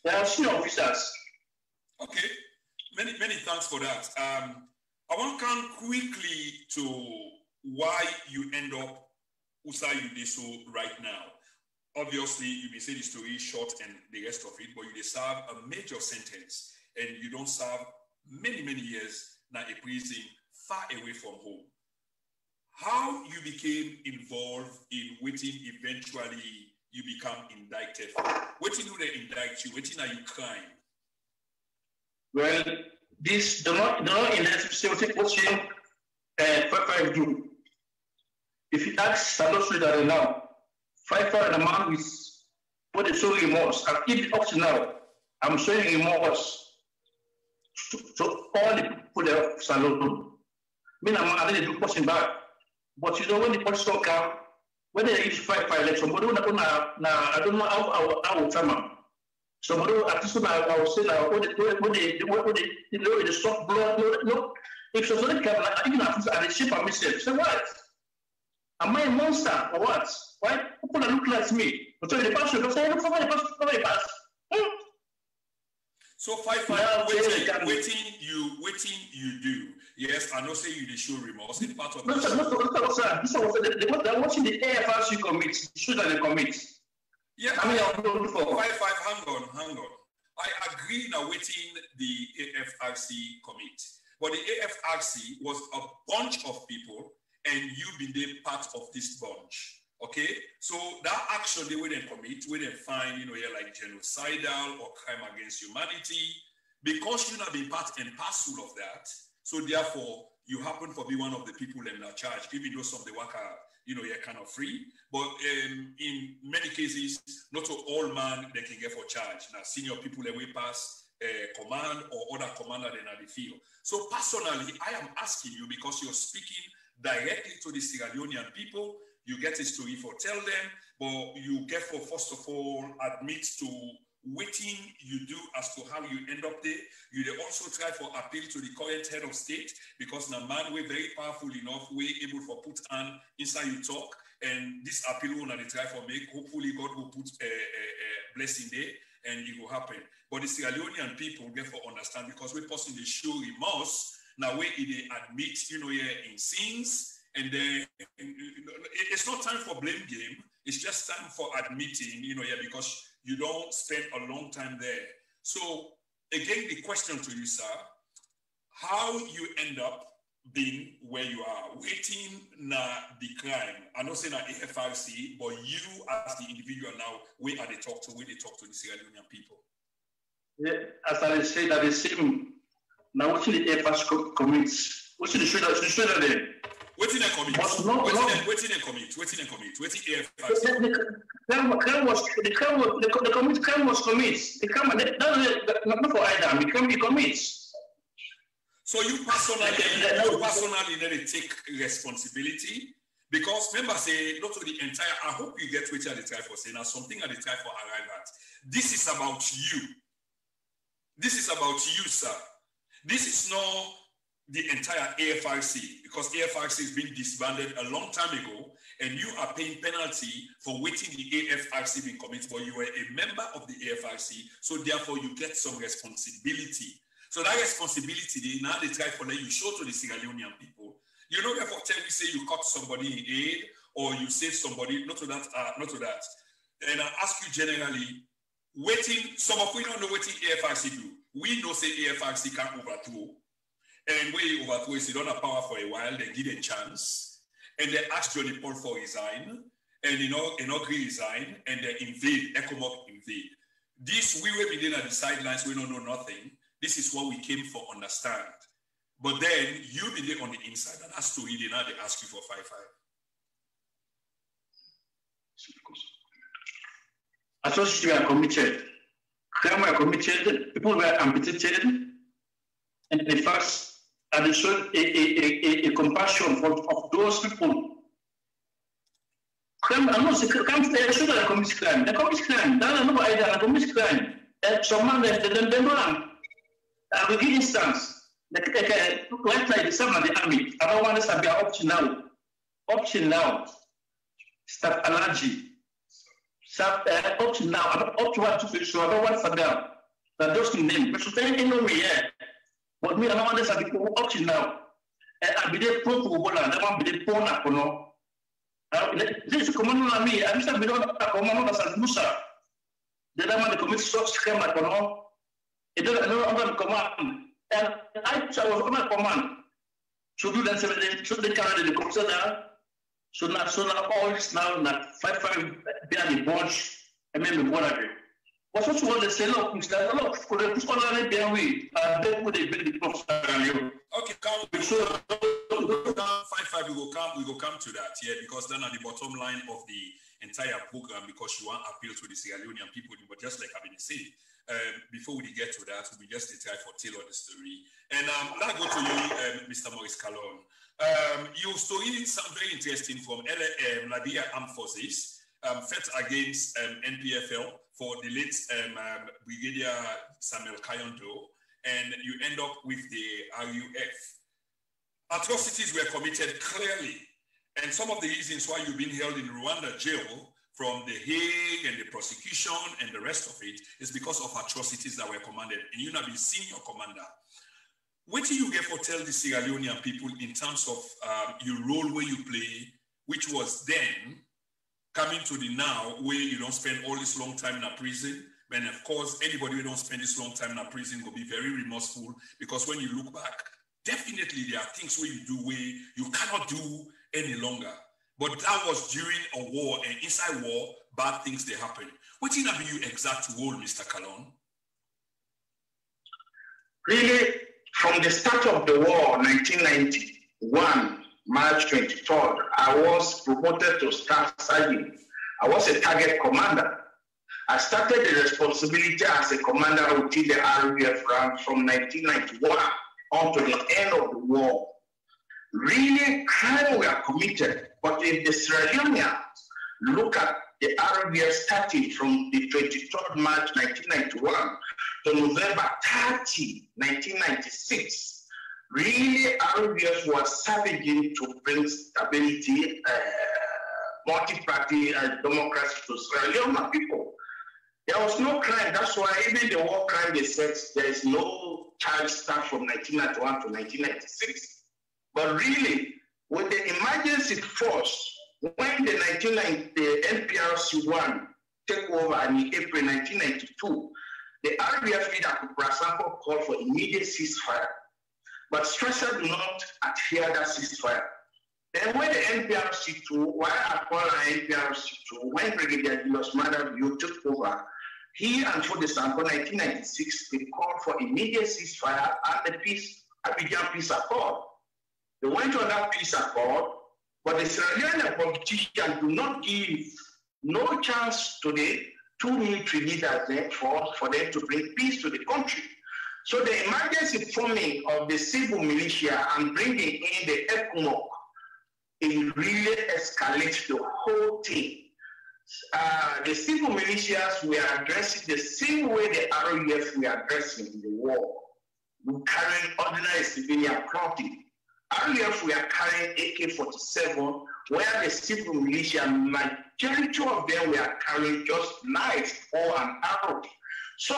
They are senior officers. Okay, many thanks for that. I want to come quickly to why you end up Usa Yudeso right now. Obviously, you may say the story is short and the rest of it, but you serve a major sentence and you don't serve many years now a prison far away from home. How you became involved in waiting eventually you become indicted for? Waiting do they indict you? Waiting are you crime? Well, this do not indict question 5-5 do. If you ask Salos now, 5-5 the man is what is showing remorse. And even up to now, I'm showing remorse to all the people of Salos. I didn't do question back. But you know when the police come, when they reach 5-5 like somebody I don't know how will come. Somebody at least I will say now when they stop blood, no. If somebody come, even at the shape of myself, say what? Am I a monster or what? Why people look like me? But so the pastor don't say, look for my pass. So 5-5 waiting you do. Yes, I know say you they show remorse. It's part of no, sir. They're watching the AFRC commit, the shoot that they commit. Yeah, I mean, 5-5, hang on. I agree now waiting the AFRC commit. But the AFRC was a bunch of people and you've been there part of this bunch. Okay? So that action they wouldn't commit, wouldn't find, like genocidal or crime against humanity, because you not been part and parcel of that. So therefore, you happen to be one of the people in that charge, even though some of the work are, you're kind of free. But in many cases, not all man they can get for charge. Now, senior people they will pass command or other commander than at the field. So personally, I am asking you because you're speaking directly to the Sierra Leonean people. You get a story for tell them, but you get for first of all admit to waiting you do as to how you end up there. You also try for appeal to the current head of state because now man we're very powerful enough, we're able for put hand inside you talk, and this appeal one they try for make. Hopefully God will put a blessing there and it will happen. But the Sierra Leonean people get for understand because we're possibly show remorse now where they admit in sins. And then it's not time for blame game. It's just time for admitting, because you don't spend a long time there. So again, the question to you, sir, how you end up being where you are, waiting na the crime. I know say na AFRC, but you as the individual now, where they talk to the Sierra Leonean people. Yeah, as I say that the same now what the AFRC commits. What's the shoulder there? Waiting and commit. Waiting and commit. The crime was commit. The crime not for either. The crime commits. So you personally need to take responsibility because remember say not to the entire. I hope you get what I try for saying. Now something I try for arrive at. This is about you. This is about you, sir. This is not the entire AFRC, because AFRC has been disbanded a long time ago, and you are paying penalty for waiting the AFRC being committed, but you were a member of the AFRC, so therefore you get some responsibility. So that responsibility, now they try for let you show to the Sierra Leonean people. You know, therefore tell me, say you caught somebody in aid, or you save somebody, not to that. And I ask you generally, waiting, some of we don't know what the AFRC do. We know say AFRC can't overthrow. And when you overthrow, you don't have power for a while, they give a chance. And they ask Johnny Paul for resign, and agree resign, and they invade, ECOMOG invade. This, we were within at the sidelines, we don't know nothing. This is what we came for, understand. But then, you be there on the inside, and that's story, they ask you for 5-5. Atrocities were committed, crime were committed, people were amputated, and the first, and it showed a compassion of those people. Crime, I'm not saying crime, they should have committed crime. They commit crime. That's not idea. They commit crime. Someone they don't run. I will give instance. Like the same of the army. I don't want to be up to now. Start allergy. Start up to now. Up to what to feel. So I don't want to down. That those names. But so they know me. But me, I don't want to be up to now. I be there pro bola. I want to be there pro na. This is command on me. I'm just below a command of Musa. The man the commit such crime like it doesn't know under command. And I was on command. So do that 7 days. So they carry the consider. So now all this now 5-5 behind the bunch. I mean the water. What's what you want to say? Look, Mr. Look, could they put on the way? Then would they build the prof? Okay, come. So 5-5, we go come to that, yeah, because then at the bottom line of the entire program, because you want to appeal to the Sierra Leonean people, but just like I've been saying, before we get to that, we just try for tailor the story. And let's go to you, Mr. Maurice Kallon. Your story is very interesting from Liberia Armed Forces, fought against NPFL for the late Brigadier Samuel Kayondo, and you end up with the RUF. Atrocities were committed clearly, and some of the reasons why you've been held in Rwanda jail from the Hague and the prosecution and the rest of it is because of atrocities that were commanded, and you have been senior commander. What do you get for tell the Sierra Leonean people in terms of your role where you play, which was then coming to the now where you don't spend all this long time in a prison? And of course, anybody who don't spend this long time in a prison will be very remorseful, because when you look back, definitely there are things where you do where you cannot do any longer. But that was during a war, and inside war, bad things they happen. What is your exact role, Mr. Kallon? Really, from the start of the war, 1991, March 23rd, I was promoted to Staff Sergeant. I was a target commander. I started the responsibility as a commander within the RUF rank from 1991 on to the end of the war. Really, crime were committed, but if the Sierra Leoneans look at the RUF starting from the 23rd March 1991 to November 30, 1996, really RUF was savaging to bring stability, multi-party democracy to Sierra Leone people. There was no crime. That's why even the war crime they said there is no charge start from 1991 to 1996. But really, with the emergency force, when the NPRC-1 took over in April 1992, the RUF leader Brasanko called for immediate ceasefire. But Strasser did not adhere that ceasefire. Then when the NPRC-2, while I call NPRC-2, when Brigadier Julius Madabio took over, he and for the Sanko 1996, they called for immediate ceasefire and the Abidjan Peace Accord. They went on that peace accord, but the Sierra Leone politicians do not give no chance to the two military leaders there for them to bring peace to the country. So the emergency forming of the civil militia and bringing in the ECOMOG, it really escalates the whole thing. The civil militias were addressing the same way the RUF were addressing the war. we're carrying ordinary civilian clothing. RUF, we are carrying AK-47, where the civil militia, majority of them were carrying just knives or an arrow. So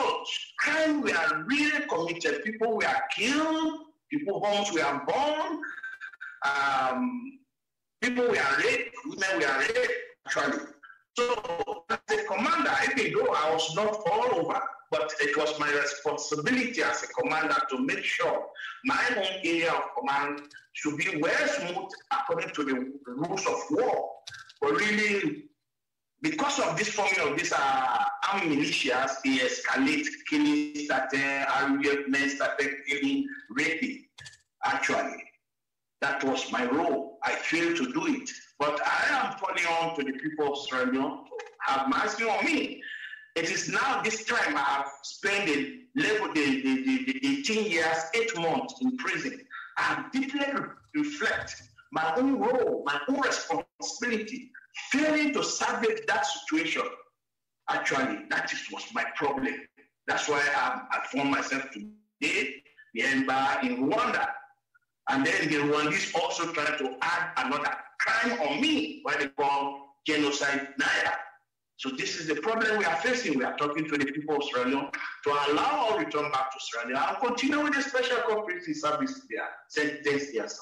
crime we are really committed. People were killed, people homes were burned, people were raped, women were raped, actually. So as a commander, even though I was not all over, but it was my responsibility as a commander to make sure my own area of command should be well smooth according to the rules of war. But really, because of this forming of these armed militias, they escalate, killing started, RUF men started killing, raping. Actually, that was my role. I failed to do it. But I am calling on to the people of Sierra Leone to have mercy on me. It is now this time I have spent the 18 years, 8 months in prison. I have deeply reflect my own role, my own responsibility, failing to salvage that situation. Actually, that was my problem. That's why I found myself today, the embassy in Rwanda. And then the Rwandese also trying to add another crime on me, what they call genocide Naira. So this is the problem we are facing. We are talking to the people of Sierra Leone to allow our return back to Sierra Leone and continue with the special cooperative service there. Sentence there, sir.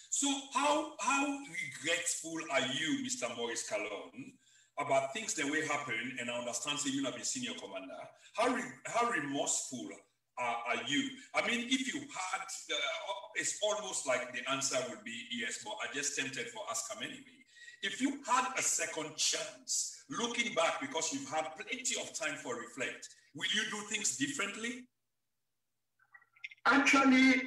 So how regretful are you, Mr. Maurice Kallon, about things that will happen? And I understand that you have been senior commander. How remorseful are you? I mean, if you had, it's almost like the answer would be yes, but I just tempted for ask him anyway. If you had a second chance, looking back, because you've had plenty of time for reflect, will you do things differently? Actually,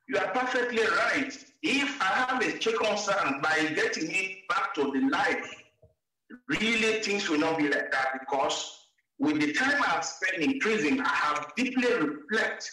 you are perfectly right. If I have a concern by getting it back to the life, really things will not be like that, because with the time I have spent in prison, I have deeply reflected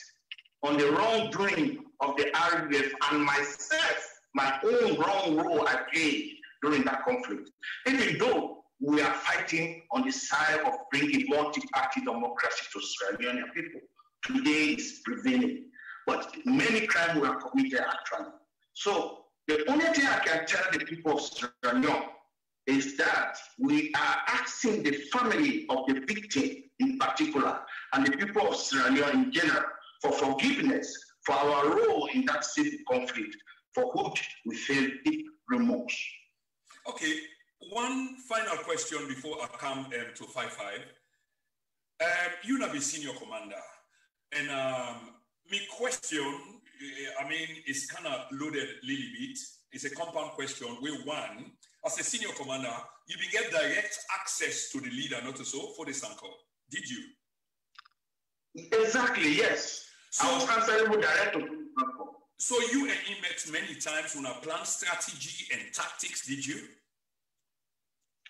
on the wrongdoing of the RUF and myself, my own wrong role I played during that conflict. Even though we are fighting on the side of bringing multi-party democracy to Sierra Leone people, today is prevailing. But many crimes were committed actually. So the only thing I can tell the people of Sierra Leone is that we are asking the family of the victim in particular, and the people of Sierra Leone in general, for forgiveness for our role in that civil conflict, for which we feel deep remorse. Okay, one final question before I come to 5-5. You have a senior commander, and my question, I mean, it's kind of loaded a little bit. It's a compound question. Where one, as a senior commander, you will get direct access to the leader, not so, for the Sanko. Did you? Exactly, yes. So, I was answerable direct to Sanko. So you and him met many times on a plan strategy and tactics, did you?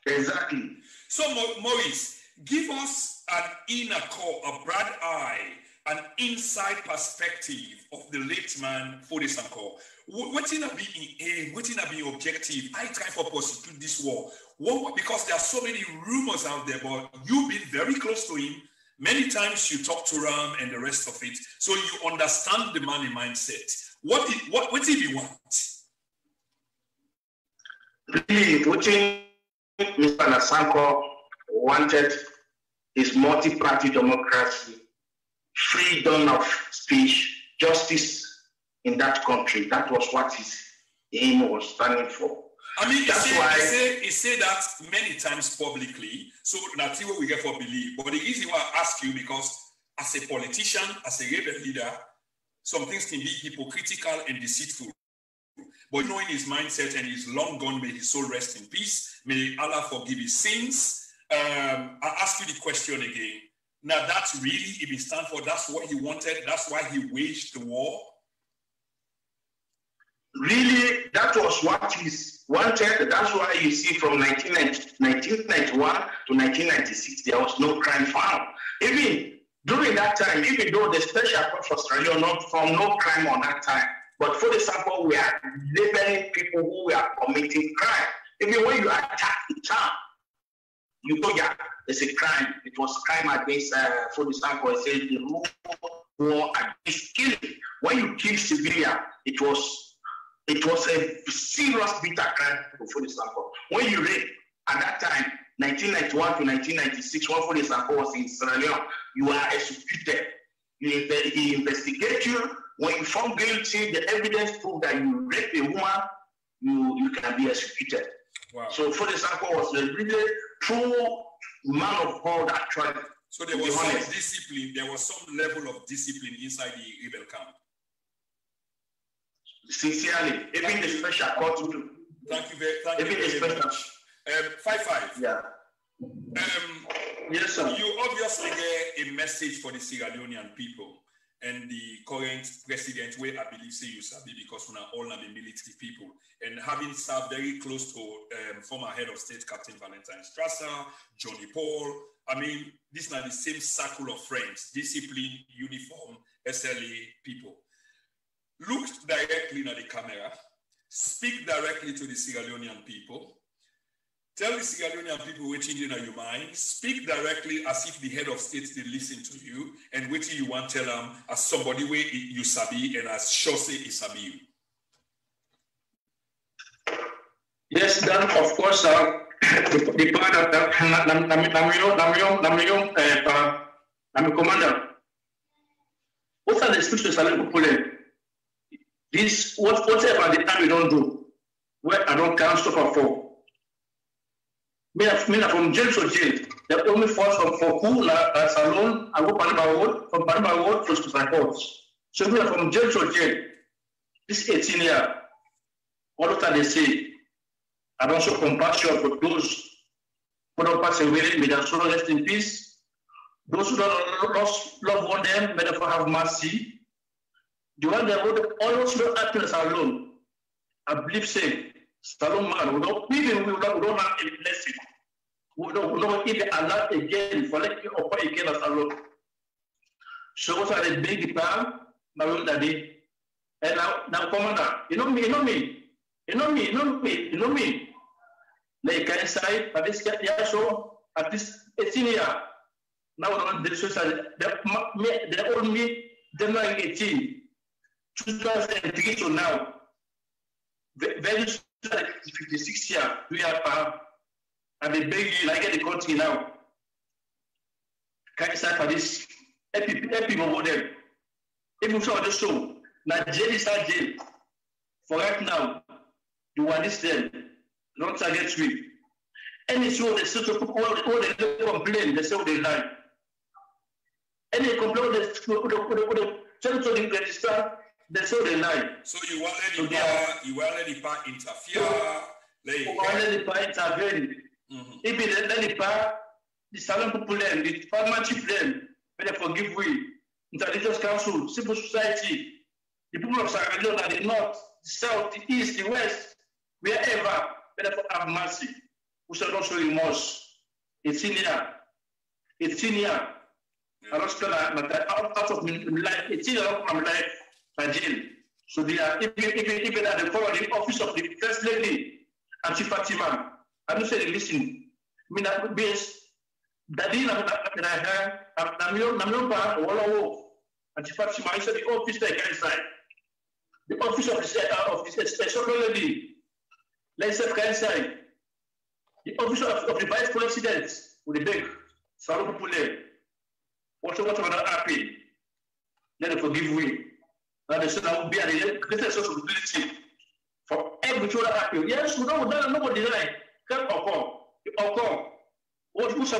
Exactly. So Maurice, give us an inner core, a broad eye, an inside perspective of the late man for the Sanko. What's in a being aim? What's in a being objective? I try for prosecute this war. Because there are so many rumors out there, but you've been very close to him. Many times you talk to Ram and the rest of it, so you understand the money mindset. What did he want? Really, what Mr. Sanko wanted is multi-party democracy, freedom of speech, justice in that country. That was what his aim was standing for. I mean, he said that many times publicly, so that's what we get for belief. But the reason why I ask you, because as a politician, as a rebel leader, some things can be hypocritical and deceitful. But knowing his mindset and he's long gone, may his soul rest in peace. May Allah forgive his sins. I ask you the question again. Now, that's really, if he stand for, that's what he wanted. That's why he waged the war. Really, that was what he wanted. That's why you see from 1991 to 1996, there was no crime found. Even during that time, even though the special court for Australia not found no crime on that time, but for example, we are labeling people who were committing crime. Even when you attack the town, you know, yeah, it's a crime. It was crime against, for example, I say the rule war against killing. When you kill civilian, it was a serious bitter crime for the Sanko. When you rape, at that time, 1991 to 1996, when Fode Sanko was in Sierra Leone, you are executed. He investigate you. When you found guilty, the evidence proved that you raped a woman, you can be executed. Wow. So Fode Sanko was a really true man of God, actually. So there was some discipline, there was some level of discipline inside the rebel camp. Sincerely, even the special court too. Thank you very much. 5-5. Yeah. Yes, sir. You obviously get a message for the Sierra Leonean people and the current president, where I believe say you sabi because we are all the military people, and having served very close to former head of state Captain Valentine Strasser, Johnny Paul. I mean, these are the same circle of friends, discipline, uniform, SLA people. Look directly at the camera, speak directly to the Sierra Leonean people, tell the Sierra Leonean people what's in your mind, speak directly as if the head of state they listen to you, and what you want to tell them as somebody where you sabi and as sure say is sabi you. Yes, then of course, the part of that, I'm commander. What are the speeches that I'm pulling? This, whatever the time we don't do, where I don't count stop for. Me from jail to jail. The only force from Foku, Salon, I go Panama Road, from Panama Road to Sports. So we are from jail to jail. This 18 years, all of that they say, I don't show compassion for those who don't pass away, may their soul rest in peace. Those who don't lost loved one them, may they have mercy. The one that would always not happiness alone. I believe say, Salon man, we don't have a blessing. We don't even allow again for like you or again as alone. So what are the big plan? My daddy. And now commander, you know me. Like inside, at this year so at this 18 years. Now the society they own me, they're not 18. 2003 to now. Very 56 years, we are and they beg you like the country now. Can you start for this? People over there. If you saw the show, now jail is our jail. For right now, you want this them, don't target me. Any show they say to all they complain, they say they lie. Any complaint they tell to the register, they say they lie. So you want any part interfere? You want any part intervene? If they let the part, the Salon people them, the farmer chief them, when they forgive we, intelligence council, civil society, the people of Sierra Leone, the north, the south, the east, the west, wherever, when they have mercy, we shall not show remorse. 18 years. I don't spend out of my life, 18 years of my life, by jail. So they are even at the office of the First Lady, Auntie Fatima. I don't say they listen. I mean, that base, Daddy, I'm Auntie Fatima, I said the office they can inside. The office of the Special Lady, let's say, can inside. The office of the Vice President, with the big Salon Populaire. What are not happy? Let them forgive me. Now they said I will be at the greatest responsibility for every children happy. Yes, we don't nobody deny. Come occur. What is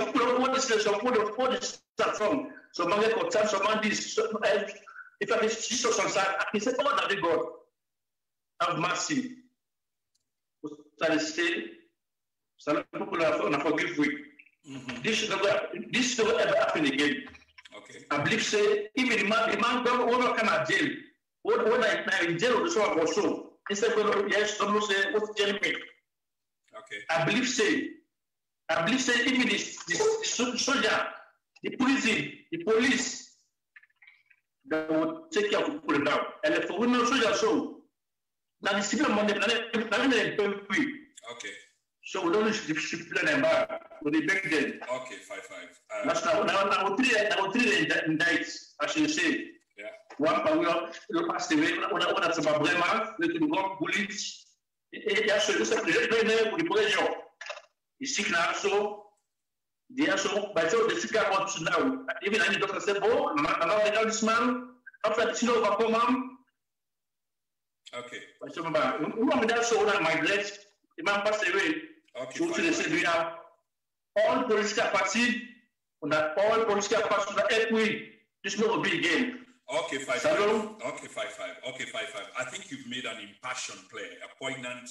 that from? So Manga Kotan, so man this if I miss Jesus on side, he said, oh that God have mercy. So they say, some people are forgive me. This should never happen again. Okay. I believe say even the man don't over can jail. What I in jail so also. Instead of yes, don't say what's jail me. Okay. I believe say even the soldier, the prison, the police, they will take care of people down. And for women soldier so now the civil money okay. So we don't discipline them back. We beg them. Okay, 5-5. Now 3 indicts, I should say. one période, le pasteur, on a ça vraiment, le grand police, et il y a ce que ça peut être pour les projets. Ici, là, il y a ce que de Sika Continent, et bien, il y a d'autres c'est bon, maintenant, les établissements, en fait, sinon, on va comment. Ok. Parce que, nous, on a sur la maîtresse, et même pas serré. Ok. Surtout les CDA. All political parties, on a all political parties, et puis, there's no big game. Okay, 5-5. Okay, 5-5. Okay, 5-5. I think you've made an impassioned play, a poignant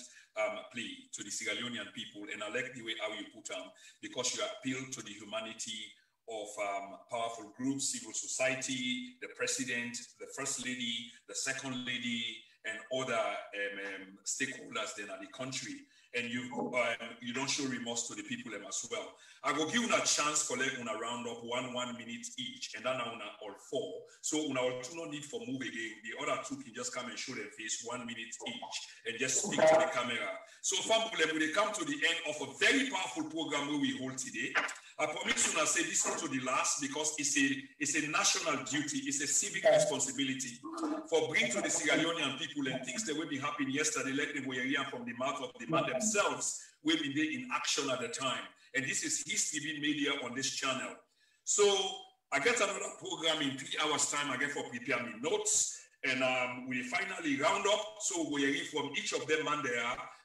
plea to the Sierra Leonean people, and I like the way how you put because you appeal to the humanity of powerful groups, civil society, the president, the first lady, the second lady, and other stakeholders then at the country. And you don't show remorse to the people as well. I will give you a chance for like una round up 1 minute each, and then una all 4. So una all 2 no need for move again. The other 2 can just come and show their face 1 minute each and just speak to the camera. So family, we come to the end of a very powerful program where we hold today. I promise you, I say this to the last because it's a national duty, it's a civic responsibility for bring to the Sierra Leonean people and things that will be happening yesterday, let them hear from the mouth of the man themselves, will be there in action at the time. And this is history being made here on this channel. So I get another program in 3 hours time again for prepare me notes. And we finally round up. So we hear from each of them and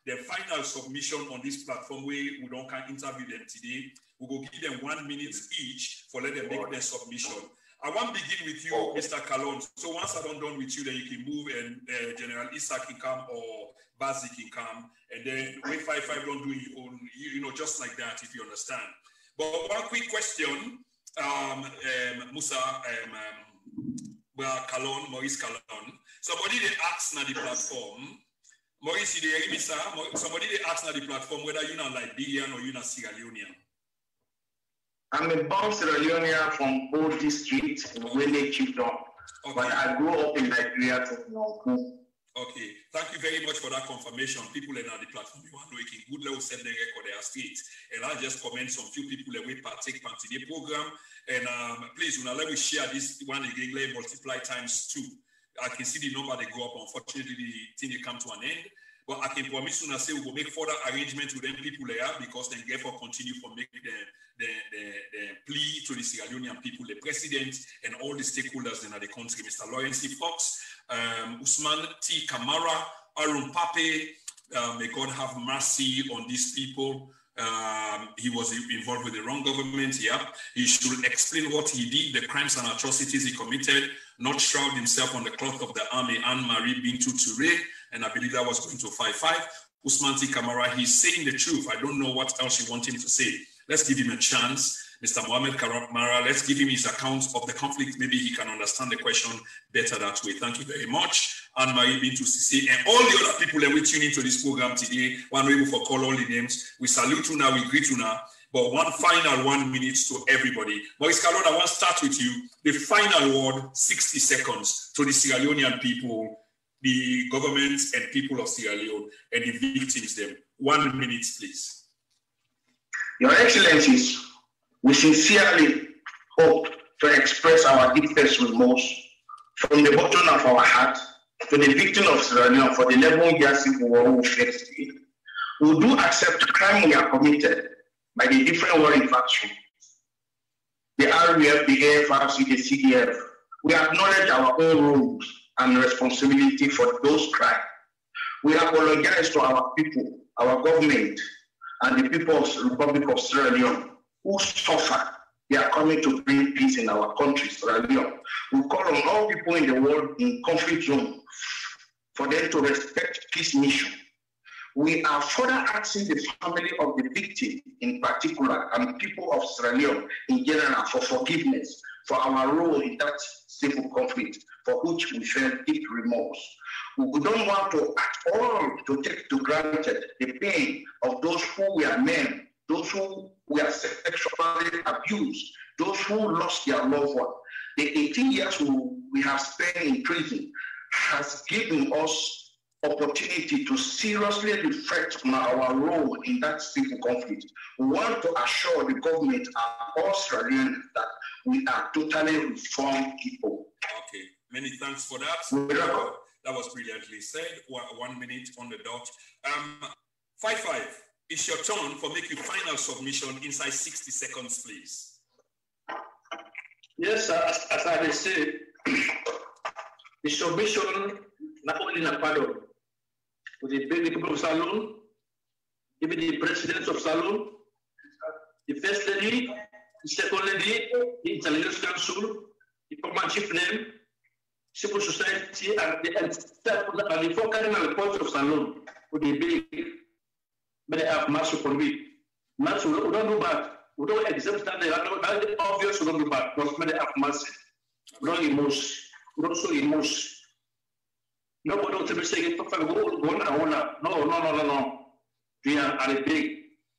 their final submission on this platform where we don't can interview them today. We will give them 1 minute each for let them make their submission. I want to begin with you, Mr. Kallon. So once I'm done with you, then you can move and General Issa can come or Bazzy can come. And then when 5-5 don't do your own, just like that, if you understand. But one quick question, Musa, Kallon, Maurice Kallon. Somebody they asked on the platform, Maurice, you hear me, sir? Somebody they asked on the platform whether you're not Liberian or you're not Sierra Leonean. I'm a born Sierra Leonean from Old District in Wele Kingdom, but I grew up in Nigeria to Nonku. Okay, thank you very much for that confirmation. People are on the platform, you want to know, good level set the record their state. And I'll just comment some few people that will partake in today's program. And please, let me share this one again, let multiply times 2. I can see the number they go up. Unfortunately, the thing they come to an end. But I can promise you, I say we will make further arrangements with them people there because then therefore continue for make the plea to the Sierra Leonean people, the president, and all the stakeholders in the country. Mr. Lawrence C. Fox, Usman T. Kamara, Arun Pape, may God have mercy on these people. He was involved with the wrong government. Yeah, he should explain what he did, the crimes and atrocities he committed, not shroud himself on the cloth of the army. Anne-Marie Bintou Touré, and I believe that was going to 5-5. Usman T. Kamara, he's saying the truth. I don't know what else you want him to say. Let's give him a chance. Mr. Mohammed Kamara, let's give him his account of the conflict. Maybe he can understand the question better that way. Thank you very much. Anne-Marie Bintou Sesay and all the other people that we tune into this program today. One way for call all the names. We salute you now, we greet you now. But one final 1 minute to everybody. Maurice Kallon, I want to start with you. The final word, 60 seconds to the Sierra Leonean people, the governments and people of Sierra Leone, and the victims them. 1 minute, please. Your Excellencies, we sincerely hope to express our deepest remorse from the bottom of our heart to the victim of Sierra Leone for the 11-year civil war we faced. We do accept the crime we have committed by the different warring factions, the RUF, the AFRC, the CDF. We acknowledge our own roles and responsibility for those crimes. We apologize to our people, our government, and the people of the Republic of Sierra Leone who suffer. They are coming to bring peace in our country, Sierra Leone. We call on all people in the world in conflict zone for them to respect peace mission. We are further asking the family of the victim in particular and people of Sierra Leone in general for forgiveness for our role in that civil conflict for which we felt deep remorse. We don't want to at all to take to granted the pain of those who were maimed, those who were sexually abused, those who lost their loved one. The 18 years we have spent in prison has given us opportunity to seriously reflect on our role in that civil conflict. We want to assure the government and all Sierra Leoneans that we are totally reformed people. Okay. Many thanks for that. That was brilliantly said. 1 minute on the dot. 5-5. It's your turn for making final submission inside 60 seconds, please. Yes, as I say, the submission not only in a pardon, but the people of Salon, even the president of Salon, the first lady, the second lady, the intelligence council, the command chief name, civil society, and the four cardinal points of Salon, for the big, but they have massive for me. Massive, we don't do bad. We don't exempt that. They are obvious. We don't do bad. Because they have massive. We don't emotion. We don't show emotion. Nobody wants to be saying, no. We are at a big.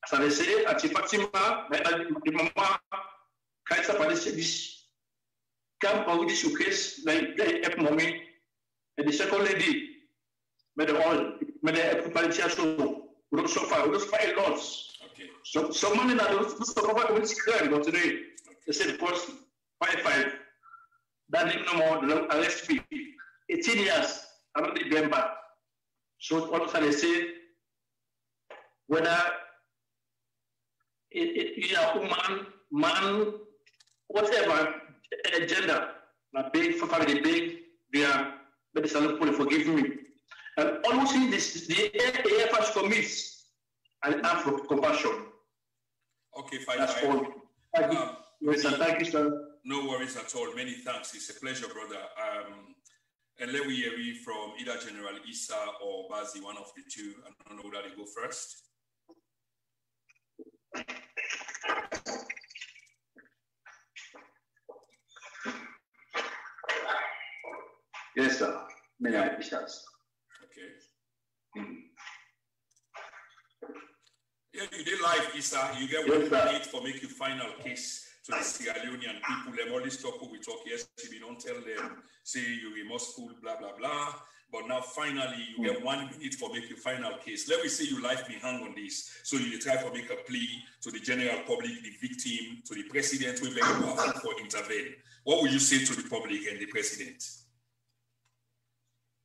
As I say, at Fatima, the mama, Kaisa Padis, come over this case, like they have mommy, and the second lady, made the all, made the Palicia so. We don't suffer, we don't fight loss. Okay. So someone in that don't suffer with this crime, but today, they said first 5-5. That live no more, the arrest me. 18 years, I don't need them back. So all of a sudden they say, whether you are man, whatever, gender, not big, for family big, they are, but they shall forgive me. And almost in this, the AFS commits an act of compassion. Okay, fine. That's all. Thank you, sir. No worries at all. Many thanks. It's a pleasure, brother. And let me hear from either General Issa or Bazzy, one of the two. I don't know that they go first. Yes, sir. Many officials. Okay. Yeah, you did live, Issa. You get 1 minute for make your final case to the Sierra Leonean people. Them all this talk we talk yesterday, we don't tell them, say you remorseful, blah, blah, blah. But now finally, you get 1 minute for make your final case. Let me say your life be hung on this. So you try to make a plea to the general public, the victim, to the president, we very powerful for intervene. What would you say to the public and the president?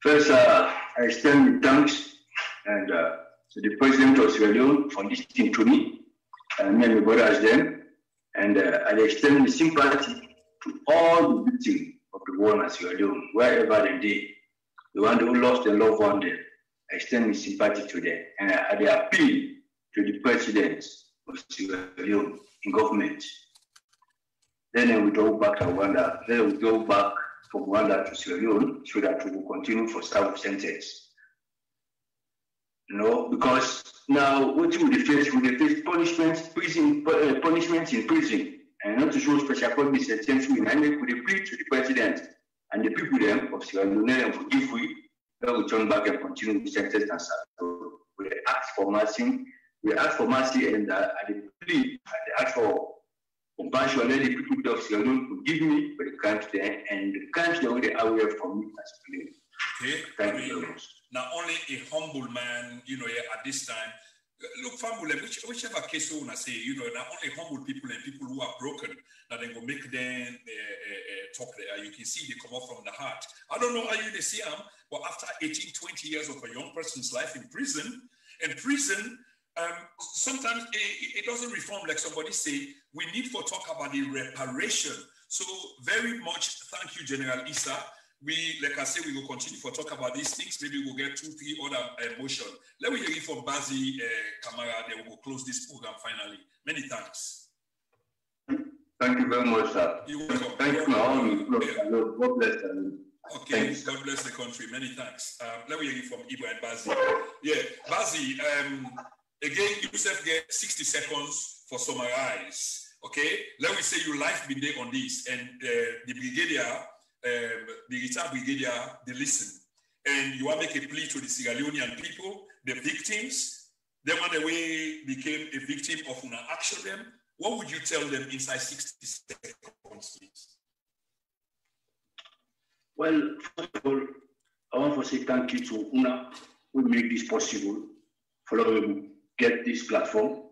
First, I extend thanks and to the president of Sierra Leone for listening to me, me and my brothers them, and I extend the sympathy to all the victims of the war in Sierra Leone, wherever they did. The one who lost their loved one there, I extend my sympathy to them, and I appeal to the president of Sierra Leone in government. Then we go back to Rwanda. Then we go back from Rwanda to Sierra Leone so that we will continue for South sentence. You know, because now what we face punishment, punishment in prison, and not to show special punishment sentence. We make with a plea to the president and the people them of Sierra Leone and forgive we, then we turn back and continue the sentence and start. So we ask for mercy. We ask for mercy and I plea, I ask for compassion. Let the people of Sierra Leone forgive me for the crimes there and the crimes they already aware from me as plea. Okay. Thank you very much. Now, only a humble man, you know, at this time. Look, family, whichever case you want to say, you know, not only humble people and people who are broken, that they will make them talk there. You can see they come up from the heart. I don't know how you see them, but after 18, 20 years of a young person's life in prison, sometimes it doesn't reform like somebody say, we need to talk about the reparation. So very much thank you, General Issa. Like I say, we will continue to talk about these things. Maybe we'll get 2-3 other motion. Let me hear it from Bazzy Kamara, then we'll close this program finally. Many thanks. Thank you very much, sir. You're welcome. Thank you for all you. God bless you. Okay, God bless the country. Many thanks. Let me hear it from Ibrahim Bazzy. Yeah, Bazzy, again, you yourself get 60 seconds for summarize. Okay, let me say your life been there on this, and the brigadier, the retired brigadier, they listen. And you want to make a plea to the Sierra Leonean people, the victims, them on the way became a victim of una action them. What would you tell them inside 60 seconds, please? Well, first of all, I want to say thank you to UNA who make this possible, for us to get this platform,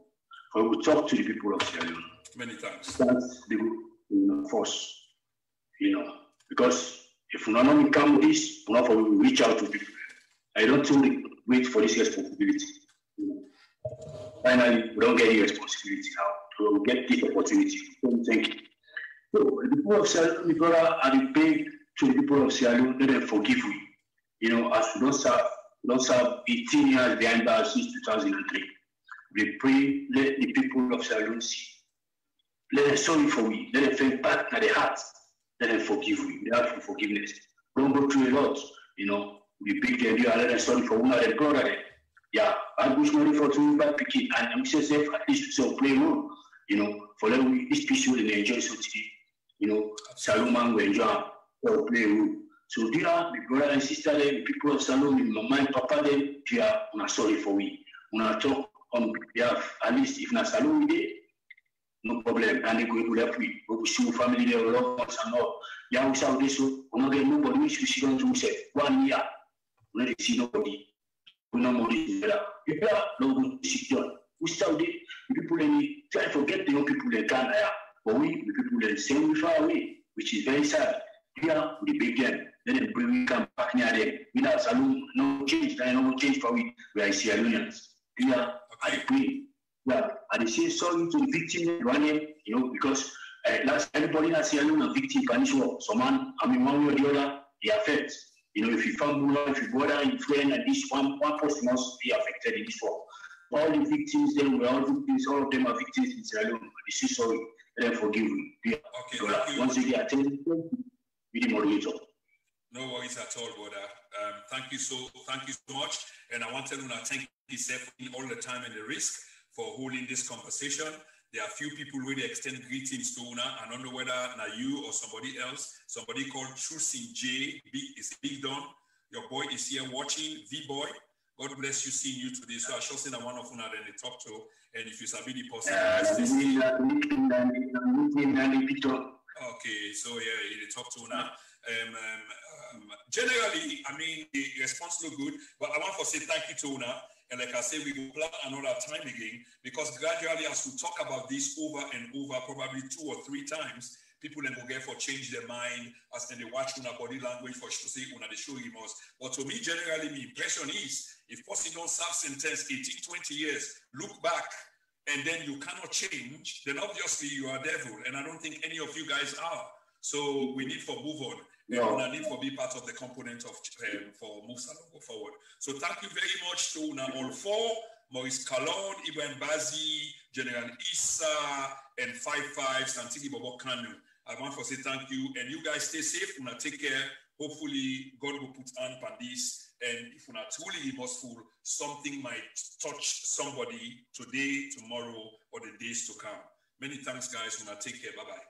for us to talk to the people of Sierra Leone. Many thanks. That's the force, you know, because If we don't come with this, we not reach out to people. I don't think wait for this responsibility. Finally, we don't get the responsibility now. So we get this opportunity. So thank you. So the people of Sierra Leone, brother, and the beg to the people of Sierra Leone, let them forgive we. You know, as we don't serve 18 years behind bars since 2003. We pray, let the people of Sierra Leone see. Let them sorry for we. Let them feel back at the heart. Let them forgive we. They ask for forgiveness. Don't go through a lot. You know, we big them, let them sorry for one of their brother. Yeah, I wish money for two bad picking, and I'm safe at least to play role. You know, for them, this piece will enjoy so today. You know, Salomon will enjoy or play role. So, dear, the brother and sister, the people of Salomon, mama and papa, them, they are not sorry for we. We are talk on behalf, at least if not Salomon, no problem. And they go to help we. We show family there, loved ones and all. Yeah, we saw this, we not get nobody, which we see on to say 1 year. We don't see nobody. We know more this better. People no good situation. We start the people in try to forget the young people in Ghana, but we the people in same far away, which is very sad. Here we big them, then they bring we come back near them. We not salute, no change, no change for we. We are Sierra Leoneans. Here I pray. Well, I say sorry to the victim, Rwanda, you know, because last everybody has Sierra Leone a victim punish war. Someone, I mean, one way or the other, they affect. You know, if you family, if you brother, your friend, and this one person must be affected in this war. All the victims, then we're all victims, all of them are victims in Sierra Leone. They say sorry, let them forgive me. Yeah. Okay, so, once again, I tell you, be the moderator. No worries at all, brother. Thank you so much. And I want to thank yourself all the time and the risk for holding this conversation. There are a few people really extend greetings to Una. I don't know whether now you or somebody else, somebody called Trusin J, is Big Don. Your boy is here watching, V-Boy. God bless you, seeing you today. So I shall say that one of Una then they talk to, and if you sabi the person. Okay, so yeah, they talk to Una. Generally, I mean, the response look good, but I want to say thank you to Una. And like I say, we will plan another time again, because gradually as we talk about this over and over, probably 2 or 3 times, people then will get for change their mind as then they watch Una body language for to say Una they show him us. But to me, generally, my impression is if person don't serve sentence 18, 20 years, look back and then you cannot change, then obviously you are devil. And I don't think any of you guys are. So we need to move on. And I need to be part of the component of for move go forward. So thank you very much to Una all 4, Maurice Kallon, Ibrahim Bazzy, General Issa, and 55 Santigie Borbor Kanu. I want to say thank you, and you guys stay safe. Una take care. Hopefully, God will put hand on this, and if Una truly remorseful, something might touch somebody today, tomorrow, or the days to come. Many thanks, guys. Una take care. Bye bye.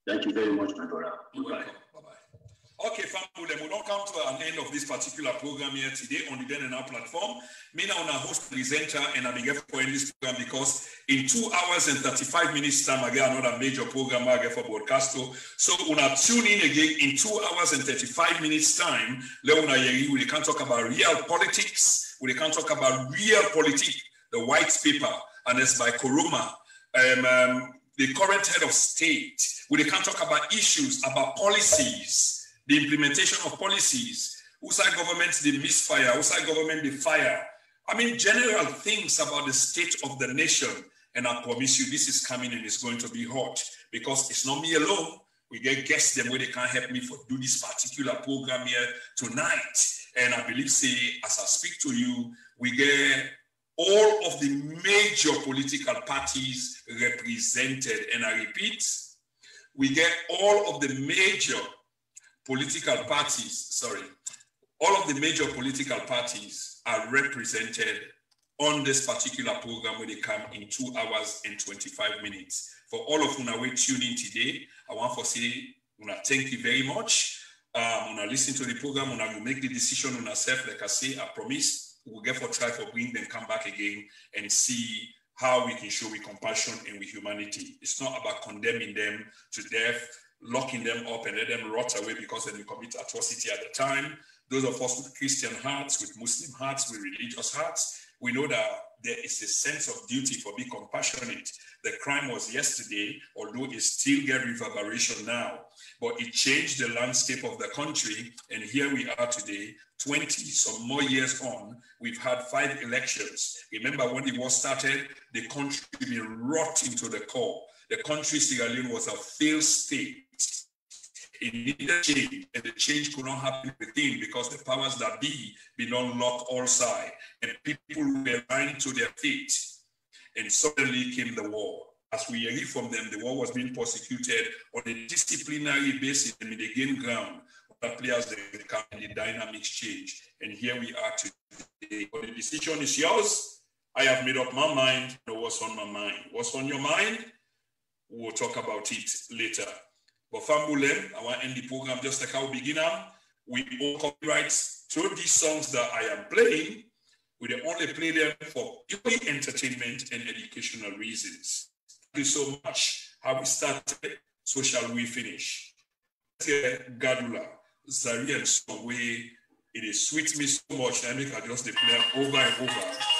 Thank you very much, my brother. You're welcome. Bye-bye. Okay, family, we don't come to an end of this particular program here today on the Den and Our platform. Me now, a host presenter, and I'm here for this program because in 2 hours and 35 minutes time, I get another major program I get for broadcaster. So, una tune in again in 2 hours and 35 minutes time. We can talk about real politics. We can talk about real politics, the white paper, and it's by Koroma. The current head of state, we can talk about issues, about policies, the implementation of policies, outside government, the misfire, outside government, the fire. I mean, general things about the state of the nation. And I promise you, this is coming and it's going to be hot because it's not me alone. We get guests them where they can help me for do this particular program here tonight. And I believe, say, as I speak to you, we get all of the major political parties represented. And I repeat, we get all of the major political parties, all of the major political parties are represented on this particular program where they come in 2 hours and 25 minutes. For all of you who are tuning in today, I want to say, thank you very much. Listen to the program, will make the decision on ourselves. Like I say, I promise. We'll get for try for bring them come back again and see how we can show with compassion and with humanity. It's not about condemning them to death, locking them up and let them rot away because they commit atrocity at the time. Those of us with Christian hearts, with Muslim hearts, with religious hearts, we know that there is a sense of duty for being compassionate. The crime was yesterday, although it still gets reverberation now, but it changed the landscape of the country. And here we are today, 20 some more years on, we've had 5 elections. Remember when the war started, the country been rotting to the core. The country, Sierra Leone, was a failed state. It needed change, and the change could not happen within because the powers that be not lock all sides, and people were lying to their fate. And suddenly came the war. As we hear from them, the war was being prosecuted on a disciplinary basis, and they gained ground. Other players, the dynamics change. And here we are today. But the decision is yours. I have made up my mind. Know what's on my mind. What's on your mind? We'll talk about it later. But Fambulem, I want to end the program just like how we begin. We own copyrights to these songs that I am playing. We only play them for purely entertainment and educational reasons. Thank you so much. How we started, so shall we finish. Gadula, Zari and Songwe, it is sweet me so much. I make I just play over and over.